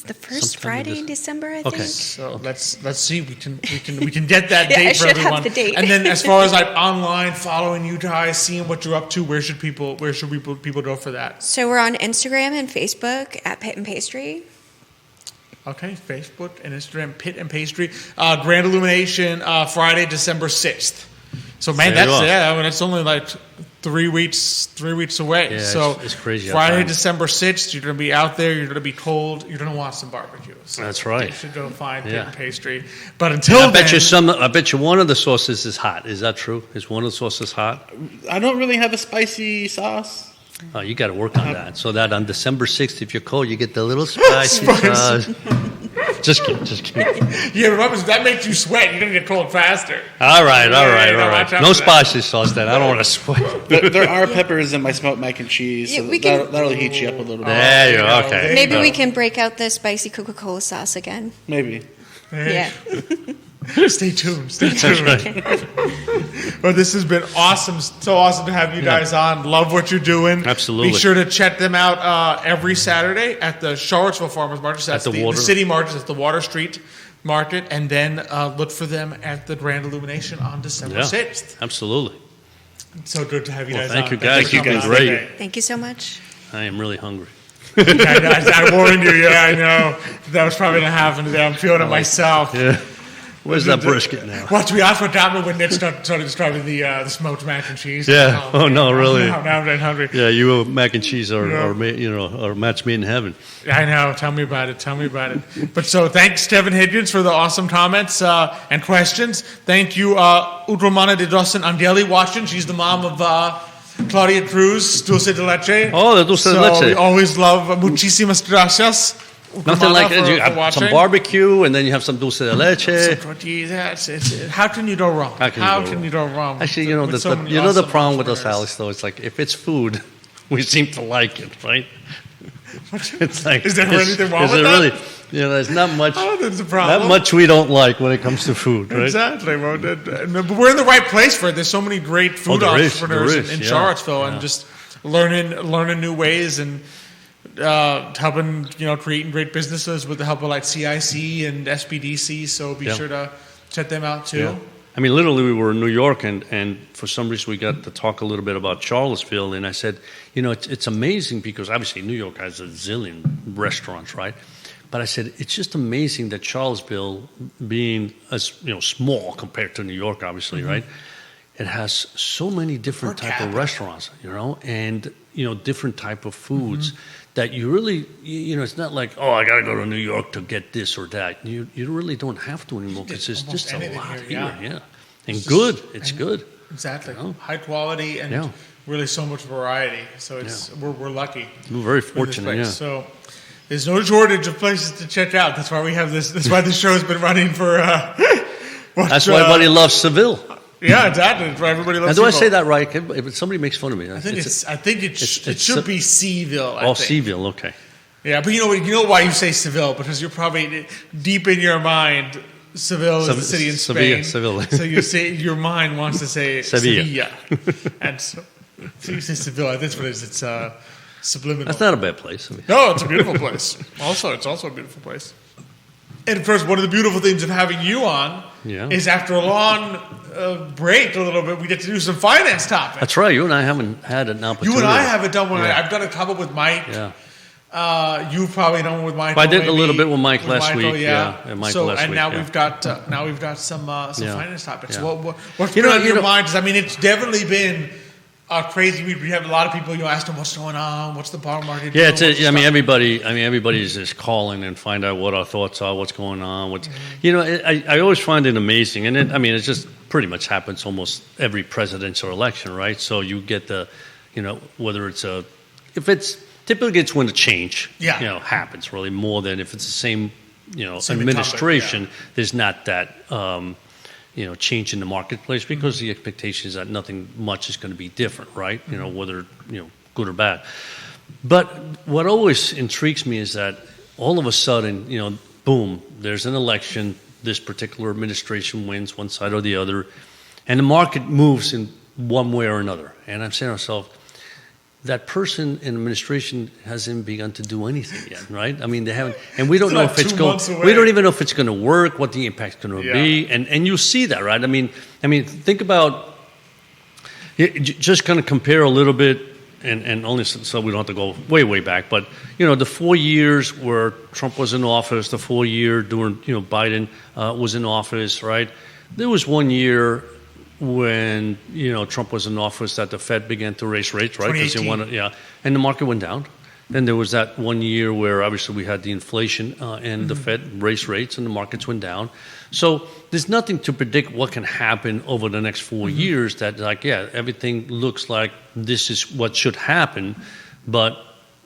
the first Friday in December, I think. Okay. So let's see. We can get that Yeah, date I for should have everyone. the date. And then as far as like online, following you guys, seeing what you're up to, where should people go for that? So we're on Instagram and Facebook at Pit and Pastry. Okay, Facebook and Instagram, Pit and Pastry. Grand Illumination, Friday, December 6th. So man, that's only like 3 weeks away. Yeah, so it's crazy. Friday, December 6th, you're going to be out there, you're going to be cold, you're going to want some barbecue. So That's right. You should go find Pit and Pastry. But until then... I bet you one of the sauces is hot. Is that true? Is one of the sauces hot? I don't really have a spicy sauce. Oh, you got to work on that. So that on December 6th, if you're cold, you get the little spicy sauce. Just kidding. Yeah, remember, that makes you sweat. You're going to get cold faster. All right. watch out No for that. spicy sauce then. I don't want to sweat. There are peppers in my smoked mac and cheese, so Yeah, we can- that'll heat you up a little bit. There you go. Okay. Maybe we can break out the spicy Coca-Cola sauce again. Maybe. Yeah. Stay tuned. Well, this has been awesome. So awesome to have you guys on. Love what you're doing. Absolutely. Be sure to check them out every Saturday at the Charlottesville Farmers Market. That's At the city market. That's the Water Street Market. And then look for them at the Grand Illumination on December 6th. Absolutely. It's so good to have you guys Thank on. you guys. Thanks for You've been coming on great. today. Thank you so much. I am really hungry. I warned you. Yeah, I know. That was probably going to happen today. I'm feeling it myself. Yeah. Where's that brisket now? Watch me ask for Dominic when Nick started describing the smoked mac and cheese. Yeah. Oh, no, really? Now I'm getting hungry. Yeah, you mac and cheese Yeah. or match made in heaven. I know. Tell me about it. But so thanks, Kevin Higgins, for the awesome comments and questions. Thank you, Udromana de Dosen Angeli watching. She's the mom of Claudia Cruz, Dulce de Leche. Oh, the Dulce de So Leche. we always love muchísimas gracias. Nothing Udromana, like it. for You have watching. some barbecue, and then you have some dulce de leche. How can you go wrong? How can you go wrong? Actually, you know, With so many the awesome problem with us, entrepreneurs. Alex, though, it's like if it's food, we seem to like it, right? It's like, Is there anything wrong is with it that? really? You know, there's not much. Oh, that's a problem. Not much we don't like when it comes to food, right? Exactly. Well, but we're in the right place for it. There's so many great food there is, entrepreneurs there is, in yeah, Charlottesville, yeah. and just learning new ways and helping creating great businesses with the help of like CIC and SBDC. So be Yeah. sure to check them out too. Yeah. I mean, literally, we were in New York, and for some reason, we got to talk a little bit about Charlottesville. And I said, it's amazing because obviously New York has a zillion restaurants, right? But I said, it's just amazing that Charlottesville, being small compared to New York, obviously, right? It has so many different Per type of capita. restaurants, and different type of foods that you really, it's not like, oh, I got to go to New York to get this or that. You really don't have to anymore because there's almost just a anything lot here, here, yeah. and It's good. just- It's good. Exactly. You know? High quality and Yeah. really so much variety. So it's we're lucky. We're very with this fortunate, place. yeah. So there's no shortage of places to check out. That's why we have this. That's why this show has been running for. That's why everybody loves Seville. Yeah, exactly. That's why everybody loves. And do I Seville. say that right? If somebody makes fun of me, I think it it's should be CVille. I Oh, think. CVille, okay. Yeah, but you know why you say Seville, because you're probably deep in your mind. Seville is a city in Spain. Seville. So you say your mind wants to say Sevilla. Sevilla, and so you say Seville. That's what it is. It's subliminal. That's not a bad place. I mean, No, it's a beautiful place. It's also a beautiful place. And of course, one of the beautiful things of having you on is after a long break, a little bit, we get to do some finance topics. that's right. You and I haven't had an opportunity. You and I haven't done one. Yeah. I've done a couple with Mike. Yeah. You've probably done one with Michael. I did a maybe, little bit with Mike last Michael, week, Yeah, yeah, and Michael so last and week, now yeah. we've got some Yeah. finance topics. Yeah. What's You been know- on you your know- mind? 'Cause, I mean, it's definitely been a crazy week. We have a lot of people. Ask them what's going on. What's the bond market? Yeah, doing, what's the stock- everybody's just calling and find out what our thoughts are, what's going on. I always find it amazing, and it just pretty much happens almost every presidential election, right? So you get whether it's typically it's when the change, happens really more than if it's the same, Same administration. incumbent, There's not that. Change in the marketplace because the expectation is that nothing much is going to be different, right? Whether good or bad. But what always intrigues me is that all of a sudden, boom, there's an election. This particular administration wins one side or the other, and the market moves in one way or another. And I'm saying to myself, that person in administration hasn't begun to do anything yet, right? I mean, they haven't, and we don't know if it's going. We don't even know if it's going to work, what the impact's going to be, and you see that, right? I mean, think about just kind of compare a little bit, and only so we don't have to go way back, but the 4 years where Trump was in office, the 4 year during Biden was in office, right? There was 1 year when Trump was in office that the Fed began to raise rates, right? 2018. And the market went down. Then there was that 1 year where obviously we had the inflation and the Fed raised rates and the markets went down. So there's nothing to predict what can happen over the next 4 years that everything looks like this is what should happen, but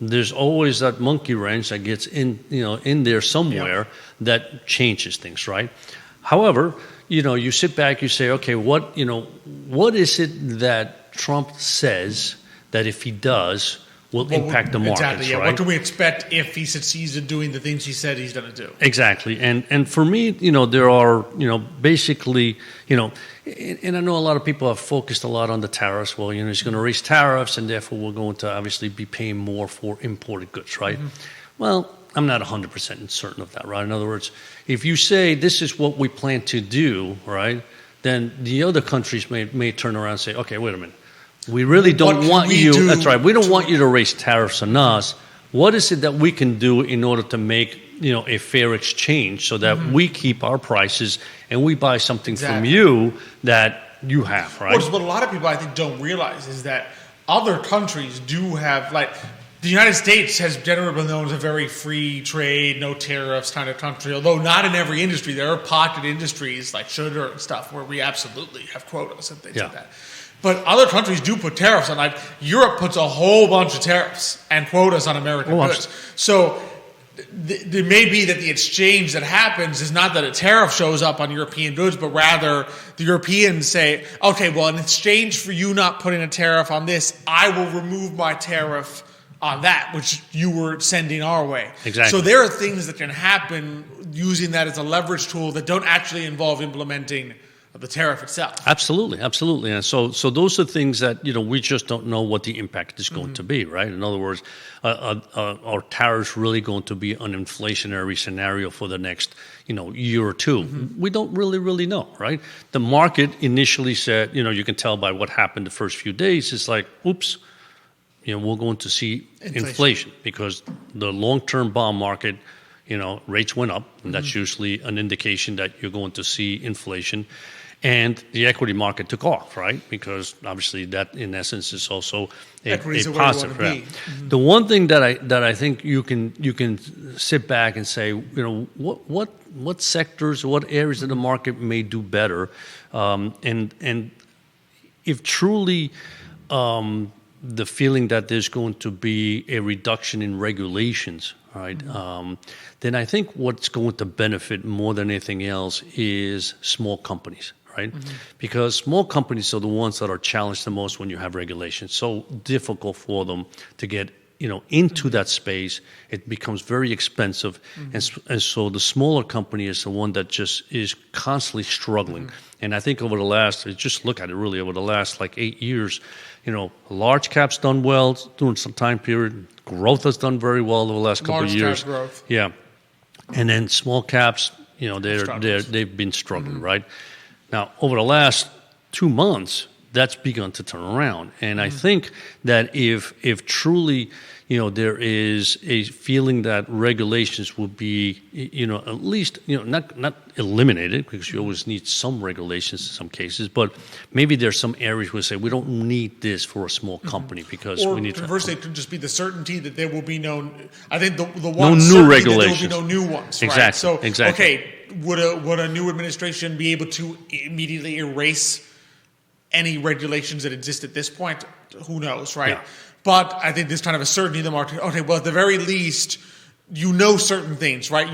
there's always that monkey wrench that gets in there somewhere that changes things, right? However, you sit back, you say, okay, what is it that Trump says that if he does will impact the markets, exactly, yeah. right? What can we expect if he succeeds in doing the things he said he's going to do? Exactly. And for me, there are, basically, and I know a lot of people have focused a lot on the tariffs. Well, he's going to raise tariffs, and therefore we're going to obviously be paying more for imported goods, right? Well, I'm not 100% certain of that, right? In other words, if you say this is what we plan to do, right, then the other countries may turn around and say, okay, wait a minute. We really don't want you. That's right. We don't want you to raise tariffs on us. What is it that we can do in order to make a fair exchange so that we keep our prices and we buy something from you that you have, right? What a lot of people I think don't realize is that other countries do have, like, the United States has generally been known as a very free trade, no tariffs kind of country. Although not in every industry, there are pocket industries like sugar and stuff where we absolutely have quotas and things like that. But other countries do put tariffs on. Like Europe puts a whole bunch of tariffs and quotas on American goods. So there may be that the exchange that happens is not that a tariff shows up on European goods, but rather the Europeans say, okay, well, in exchange for you not putting a tariff on this, I will remove my tariff on that, which you were sending our way. Exactly. So there are things that can happen using that as a leverage tool that don't actually involve implementing the tariff itself. Absolutely. And so those are things that we just don't know what the impact is going to be, right? In other words, are tariffs really going to be an inflationary scenario for the next year or two? We don't really know, right? The market initially said, you can tell by what happened the first few days. It's like, oops, we're going to see inflation because the long-term bond market, rates went up, and that's usually an indication that you're going to see inflation. And the equity market took off, right? Because obviously that, in essence, is also a positive. The one thing that I think you can sit back and say, what sectors, what areas of the market may do better, and if truly the feeling that there's going to be a reduction in regulations, right? Then I think what's going to benefit more than anything else is small companies. Right? Because small companies are the ones that are challenged the most when you have regulations. So difficult for them to get into that space. It becomes very expensive. And so the smaller company is the one that just is constantly struggling. And I think over the last 8 years, large caps done well during some time period. Growth has done very well over the last couple of years. Large cap growth. Yeah. And then small caps, they've been struggling, right? Now, over the last 2 months, that's begun to turn around. And I think that if truly, there is a feeling that regulations will be, at least, not eliminated, because you always need some regulations in some cases, but maybe there's some areas where say we don't need this for a small company because we need to. Or conversely, it could just be the certainty that there will be I think the one no new regulations. There will be no new ones. Exactly. Right? So, exactly. Okay. Would a new administration be able to immediately erase any regulations that exist at this point? Who knows, right? Yeah. But I think there's kind of a certainty in the market. Okay, well, at the very least, certain things, right?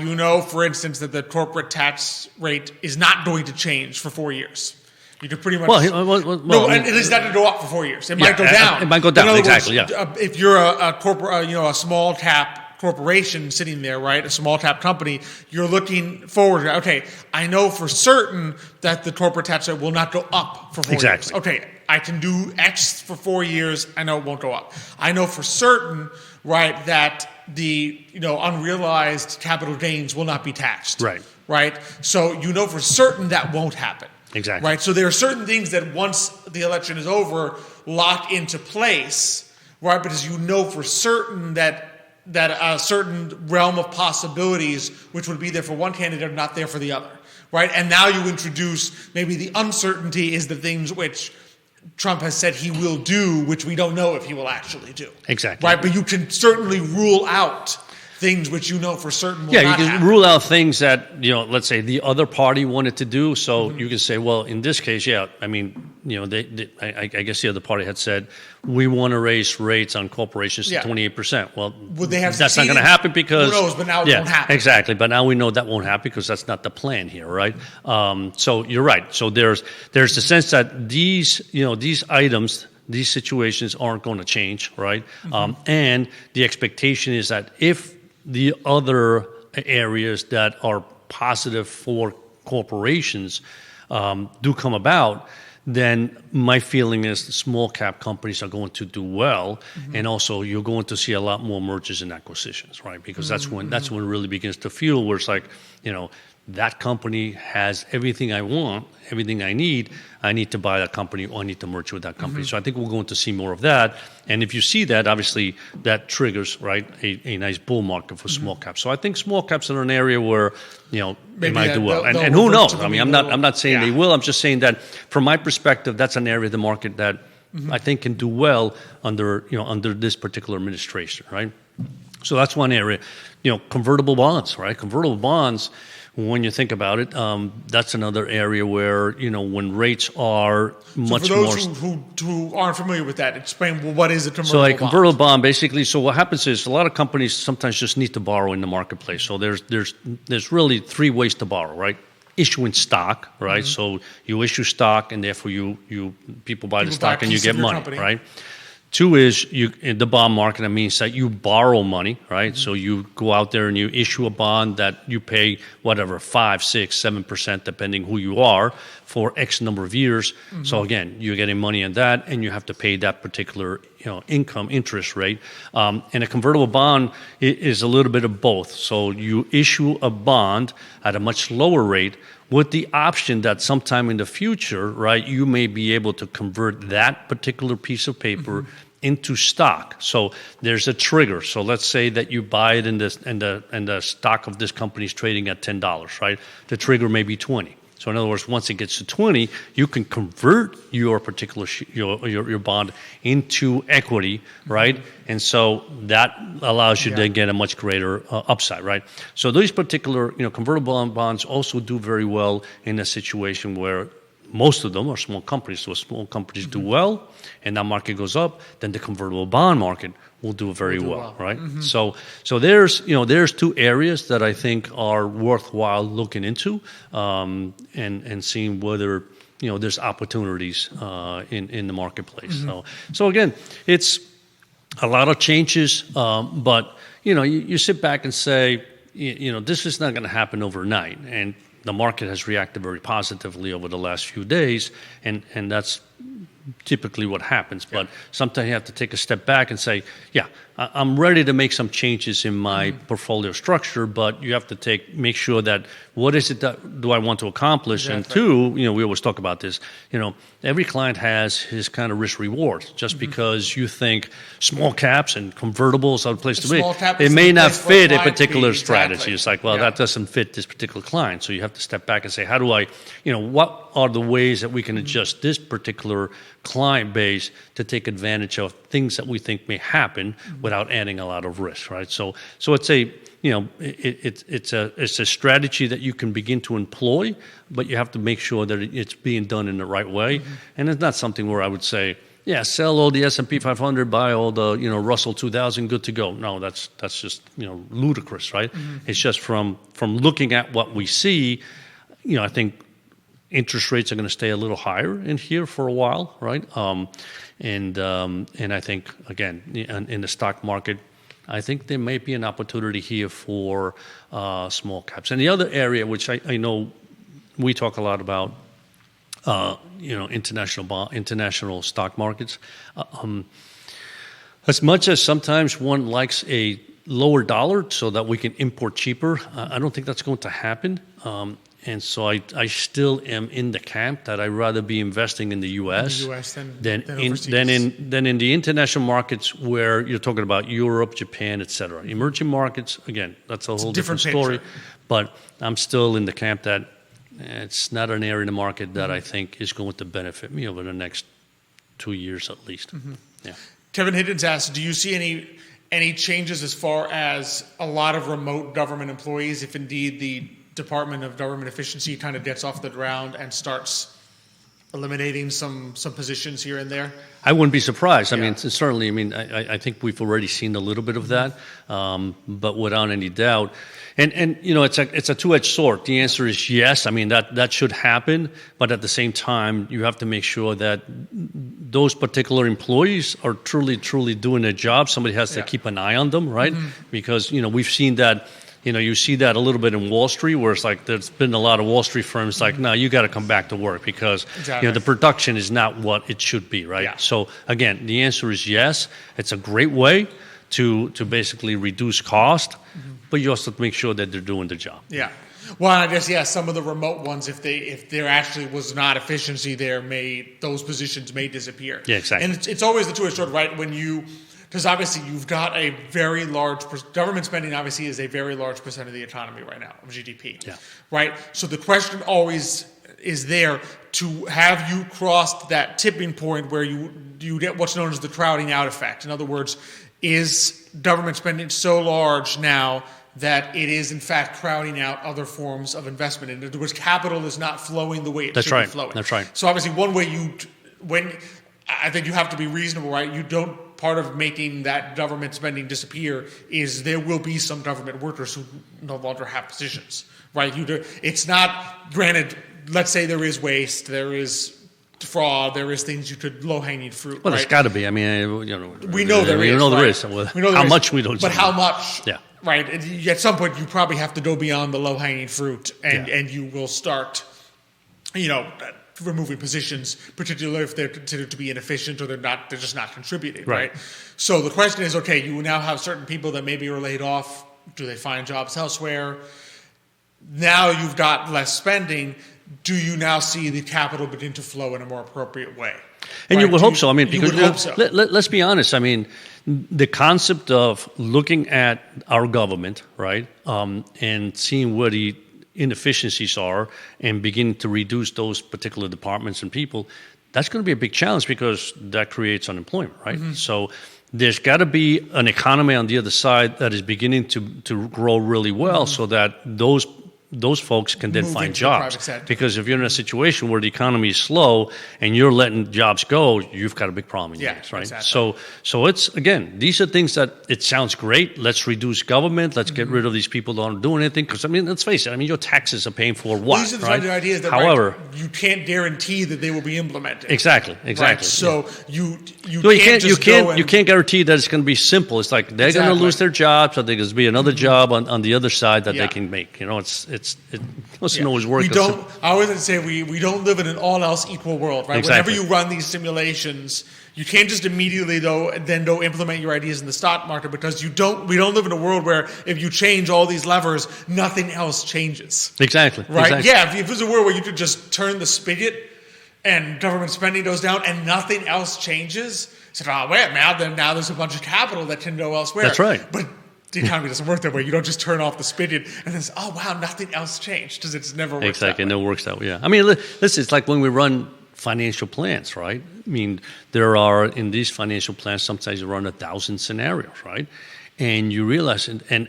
For instance, that the corporate tax rate is not going to change for 4 years. You could pretty much... it is not going to go up for 4 years. It might go down. It might go down, exactly, words, if you're a corporate, a small cap corporation sitting there, right? A small cap company, you're looking forward to, okay, I know for certain that the corporate tax rate will not go up for 4 years. Okay, I can do X for 4 years, I know it won't go up. I know for certain, right, that the unrealized capital gains will not be taxed. Right? So for certain that won't happen. Exactly. Right? So there are certain things that once the election is over, lock into place, right? Because for certain that a certain realm of possibilities, which would be there for one candidate, are not there for the other, right? And now you introduce maybe the uncertainty is the things which Trump has said he will do, which we don't know if he will actually do. Exactly. Right? But you can certainly rule out things which you know for certain will Yeah, not you can happen. rule out things that, let's say the other party wanted to do. So you can say, well, in this case, I mean, I guess the other party had said, we want to raise rates on corporations to 28%. Well, Would they have that's not going to succeeded? happen because... Who knows, but now it won't happen. Exactly. But now we know that won't happen because that's not the plan here, right? So you're right. So there's the sense that these items, these situations aren't going to change, right? And the expectation is that if the other areas that are positive for corporations do come about, then my feeling is the small cap companies are going to do well, and also you're going to see a lot more mergers and acquisitions, right? Because that's when it really begins to feel where it's like, that company has everything I want, everything I need to buy that company, or I need to merge with that company. So I think we're going to see more of that. And if you see that, obviously that triggers, right, a nice bull market for small caps. So I think small caps are an area where, they might do well. And who knows? I mean, I'm not saying they will. I'm just saying that from my perspective, that's an area of the market that I think can do well under this particular administration, right? So that's one area. Convertible bonds, right? Convertible bonds, when you think about it, that's another area where, when rates are much more... So for those who aren't familiar with that, explain, what is a convertible So a bond? convertible bond, basically, so what happens is a lot of companies sometimes just need to borrow in the marketplace. So there's really three ways to borrow, right? Issuing stock, right? So you issue stock, and therefore people buy the stock and you get money, company. Right? Two is in the bond market, it means that you borrow money, right? So you go out there and you issue a bond that you pay whatever, 5, 6, 7%, depending who you are, for X number of years. So again, you're getting money on that, and you have to pay that particular income interest rate. And a convertible bond is a little bit of both. So you issue a bond at a much lower rate, with the option that sometime in the future, right, you may be able to convert that particular piece of paper into stock. So there's a trigger. So let's say that you buy it and the stock of this company is trading at $10, right? The trigger may be 20. So in other words, once it gets to 20, you can convert your particular your bond into equity, right? And so that allows you to get a much greater upside, right? So these particular convertible bonds also do very well in a situation where most of them are small companies. So small companies do well, and that market goes up, then the convertible bond market will do very well, right? So there's two areas that I think are worthwhile looking into, and seeing whether there's opportunities in the marketplace. So again, it's a lot of changes, but you sit back and say, this is not going to happen overnight, and the market has reacted very positively over the last few days, and that's typically what happens. But sometimes you have to take a step back and say, I'm ready to make some changes in my portfolio structure, but you have to make sure that what is it that do I want to accomplish? And two, we always talk about this, every client has his kind of risk reward. Just because you think small caps and convertibles are the place to be, it may not fit a particular strategy. It's like, that doesn't fit this particular client. So you have to step back and say, how do I, what are the ways that we can adjust this particular client base to take advantage of things that we think may happen without adding a lot of risk, right? So it's a it's a strategy that you can begin to employ, but you have to make sure that it's being done in the right way. And it's not something where I would say, sell all the S&P 500, buy all the Russell 2000, good to go. No, that's just ludicrous, right? It's just from looking at what we see, I think interest rates are going to stay a little higher in here for a while, right? And I think, again, in the stock market, I think there may be an opportunity here for small caps. And the other area, which I know we talk a lot about, international stock markets. As much as sometimes one likes a lower dollar so that we can import cheaper, I don't think that's going to happen. And so I still am in the camp that I'd rather be investing in the U.S. than in the international markets where you're talking about Europe, Japan, et cetera. Emerging markets, again, that's a whole different story. Picture. But I'm still in the camp that it's not an area in the market that I think is going to benefit me over the next 2 years at least. Yeah. Kevin Hiddens asked, do you see any changes as far as a lot of remote government employees, if indeed the Department of Government Efficiency kind of gets off the ground and starts eliminating some positions here and there? I wouldn't be surprised. I Yeah. mean, certainly, I think we've already seen a little bit of that, but without any doubt. And it's a two-edged sword. The answer is yes. I mean, that should happen, but at the same time, you have to make sure that those particular employees are truly doing their job. Somebody has to keep an eye on them, right? Because, we've seen that. You see that a little bit in Wall Street, where it's like there's been a lot of Wall Street firms like, no, you got to come back to work because the production is not what it should be, right? Yeah. So again, the answer is yes. It's a great way to basically reduce cost, but you also have to make sure that they're doing the job. Yeah. Well, I guess, some of the remote ones, if there actually was not efficiency there, those positions may disappear. Yeah, exactly. And it's always the two-edged sword, right? Because obviously you've got a very large, government spending obviously is a very large percent of the economy right now, of GDP. Yeah. Right? So the question always is there to have you crossed that tipping point where you get what's known as the crowding out effect. In other words, is government spending so large now that it is in fact crowding out other forms of investment? In other words, capital is not flowing the way it should be flowing. That's right. So obviously one way I think you have to be reasonable, right? Part of making that government spending disappear is there will be some government workers who no longer have positions, right? It's not, granted, let's say there is waste, there is fraud, there is things you could low-hanging fruit. Well, right? There's got to be. I mean, we know there is. We know there right? is. We know there how is. much we don't. But how much? Yeah. Right. At some point, you probably have to go beyond the low-hanging fruit, and you will start, removing positions, particularly if they're considered to be inefficient or they're just not contributing. Right. So the question is, okay, you now have certain people that maybe are laid off. Do they find jobs elsewhere? Now you've got less spending. Do you now see the capital begin to flow in a more appropriate way? And right? you would hope so. I mean, you because would hope so. Let's be honest. I mean, the concept of looking at our government, right, and seeing where the inefficiencies are and beginning to reduce those particular departments and people, that's going to be a big challenge because that creates unemployment, right? So there's got to be an economy on the other side that is beginning to grow really well so that those folks can then find jobs. Because if you're in a situation where the economy is slow and you're letting jobs go, you've got a big problem in your hands, right? Exactly. So it's, again, these are things that it sounds great. Let's reduce government. Let's get rid of these people that aren't doing anything. Because, I mean, let's face it. I mean, your taxes are paying for what, these are right? the ideas that, however, you can't guarantee that they will be implemented. Exactly. Right? So you can't guarantee that it's going to be simple. It's like they're going to lose their jobs, or there's going to be another job on the other side that they can make. It doesn't always work. I always say we don't live in an all else equal world, right? Exactly. Whenever you run these simulations, you can't just immediately go implement your ideas in the stock market because we don't live in a world where if you change all these levers, nothing else changes. Exactly. Right? Exactly. Yeah. If it was a world where you could just turn the spigot and government spending goes down and nothing else changes, so now there's a bunch of capital that can go elsewhere. That's right. But the economy doesn't work that way. You don't just turn off the spigot and then say, oh, wow, nothing else changed, because it's never worked exactly, that way. It never works that way, yeah. I mean, listen, it's like when we run financial plans, right? I mean, there are, in these financial plans, sometimes you run 1,000 scenarios, right? And you realize, and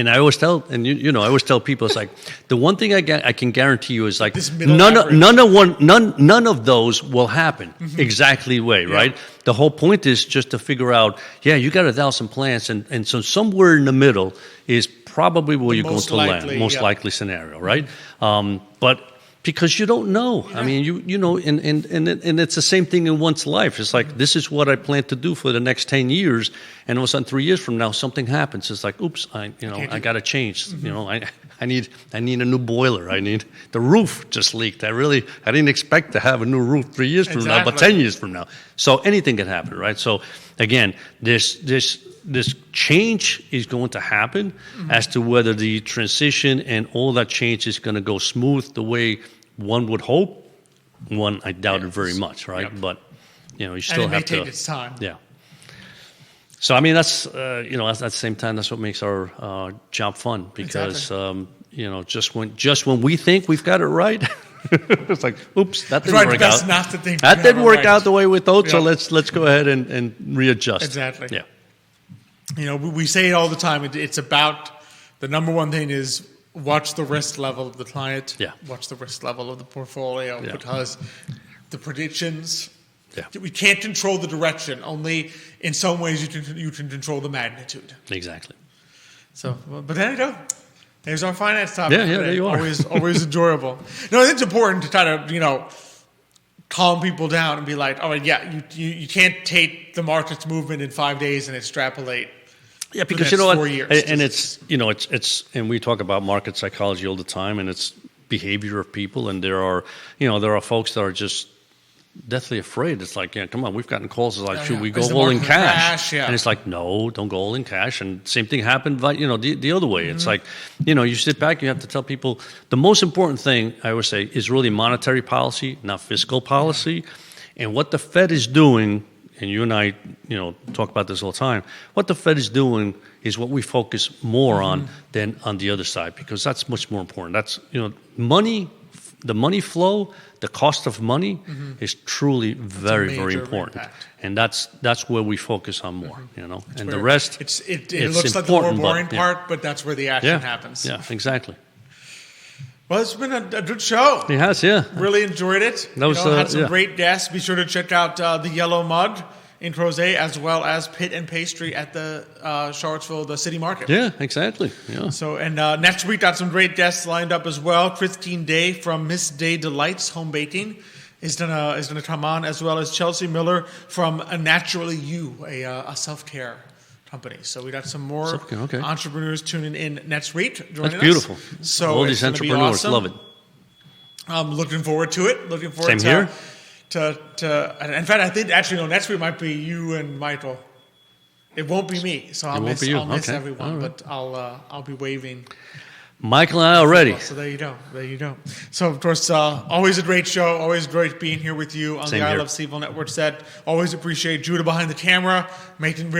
I always tell, and I always tell people, it's like, the one thing I can guarantee you is like, none of those will happen exactly the way, right? The whole point is just to figure out, you got 1,000 plans, and so somewhere in the middle is probably where you're going to land, most likely scenario, right? But because you don't know. Yeah. I mean, and it's the same thing in one's life. It's like, this is what I plan to do for the next 10 years, and all of a sudden 3 years from now something happens. It's like, oops, I got to change. I need a new boiler. The roof just leaked. I didn't expect to have a new roof 3 years from now, but 10 years from now. So anything can happen, right? So again, this change is going to happen as to whether the transition and all that change is going to go smooth the way one would hope. One, I doubt it very much, right? Yep. But, you still have to. And it may take its time. Yeah. So, I mean, that's, at the same time, that's what makes our job fun, because, just when we think we've got it right, it's like, oops, that didn't work out. That didn't work out the way we thought, so let's go ahead and readjust. Exactly. Yeah. we say it all the time. It's about the number one thing is watch the risk level of the client. Yeah. Watch the risk level of the portfolio because the predictions. Yeah. We can't control the direction. Only in some ways you can control the magnitude. Exactly. So, but there you go. There's our finance topic. Yeah, today. there you are. Always enjoyable. No, I think it's important to try to calm people down and be like, oh yeah, you can't take the market's movement in 5 days and extrapolate. Yeah, because the next 4 what, years. and it's and we talk about market psychology all the time, and it's behavior of people, and there are folks that are just deathly afraid. It's like, come on, we've gotten calls like, should we go all in cash? Yeah. And it's like, no, don't go all in cash. And same thing happened, but the other way. It's like, you sit back, you have to tell people the most important thing I always say is really monetary policy, not fiscal policy, and what the Fed is doing. And you and I, talk about this all the time. What the Fed is doing is what we focus more on than on the other side, because that's much more important. That's, money, the money flow, the cost of money is truly very, very important. Impact. And that's where we focus on more, and the rest, it looks like the more boring part, but that's where the action happens. Yeah, exactly. Well, it's been a good show. It has, yeah. Really enjoyed it. That was, had some great guests. Be sure to check out the Yellow Mud in Crozet, as well as Pit and Pastry at the Charlottesville, the City Market. Yeah, exactly. Yeah. So, and next week, got some great guests lined up as well. Christine Day from Miss Day Delights Home Baking is gonna come on, as well as Chelsea Miller from Naturally You, a self-care company. So we got some more entrepreneurs tuning in next week. That's beautiful. So all these entrepreneurs awesome. love it. I'm looking forward to it. Looking forward Same to here. In fact, I think actually next week might be you and Michael. It won't be me, so I'll miss everyone. Right. But I'll be waving. Michael and I are ready. So there you go. So of course, always a great show. Always great being here with you on the I Love CVille Network set. Always appreciate Judah behind the camera, making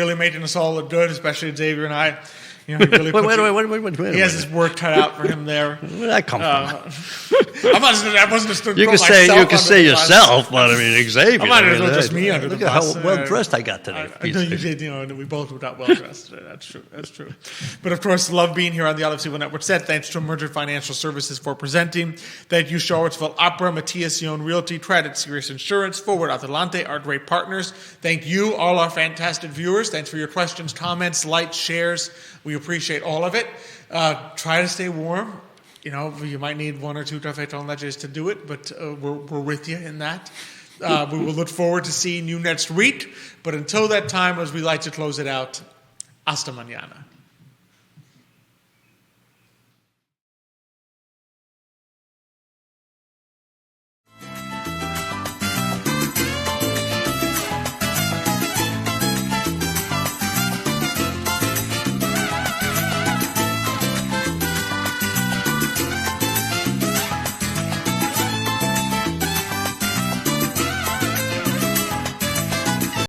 us all look good, especially Xavier and I. He really wait. He has his work cut out for him there. Where did that come from? I wasn't just you can say yourself, but I mean Xavier. I might as well just me under the bus. Look at how well dressed I got today. No, you did. We both got well dressed today. That's true. But of course, love being here on the I Love CVille Network set. Thanks to Emergent Financial Services for presenting. Thank you, Charlottesville Opera, Matthias, Realty, Craddock, Serious Insurance, Forward, Adelante, our great partners. Thank you, all our fantastic viewers. Thanks for your questions, comments, likes, shares. We appreciate all of it. Try to stay warm. You might need 1 or 2 café con leches to do it, but we're with you in that. We will look forward to seeing you next week. But until that time, as we like to close it out, hasta mañana.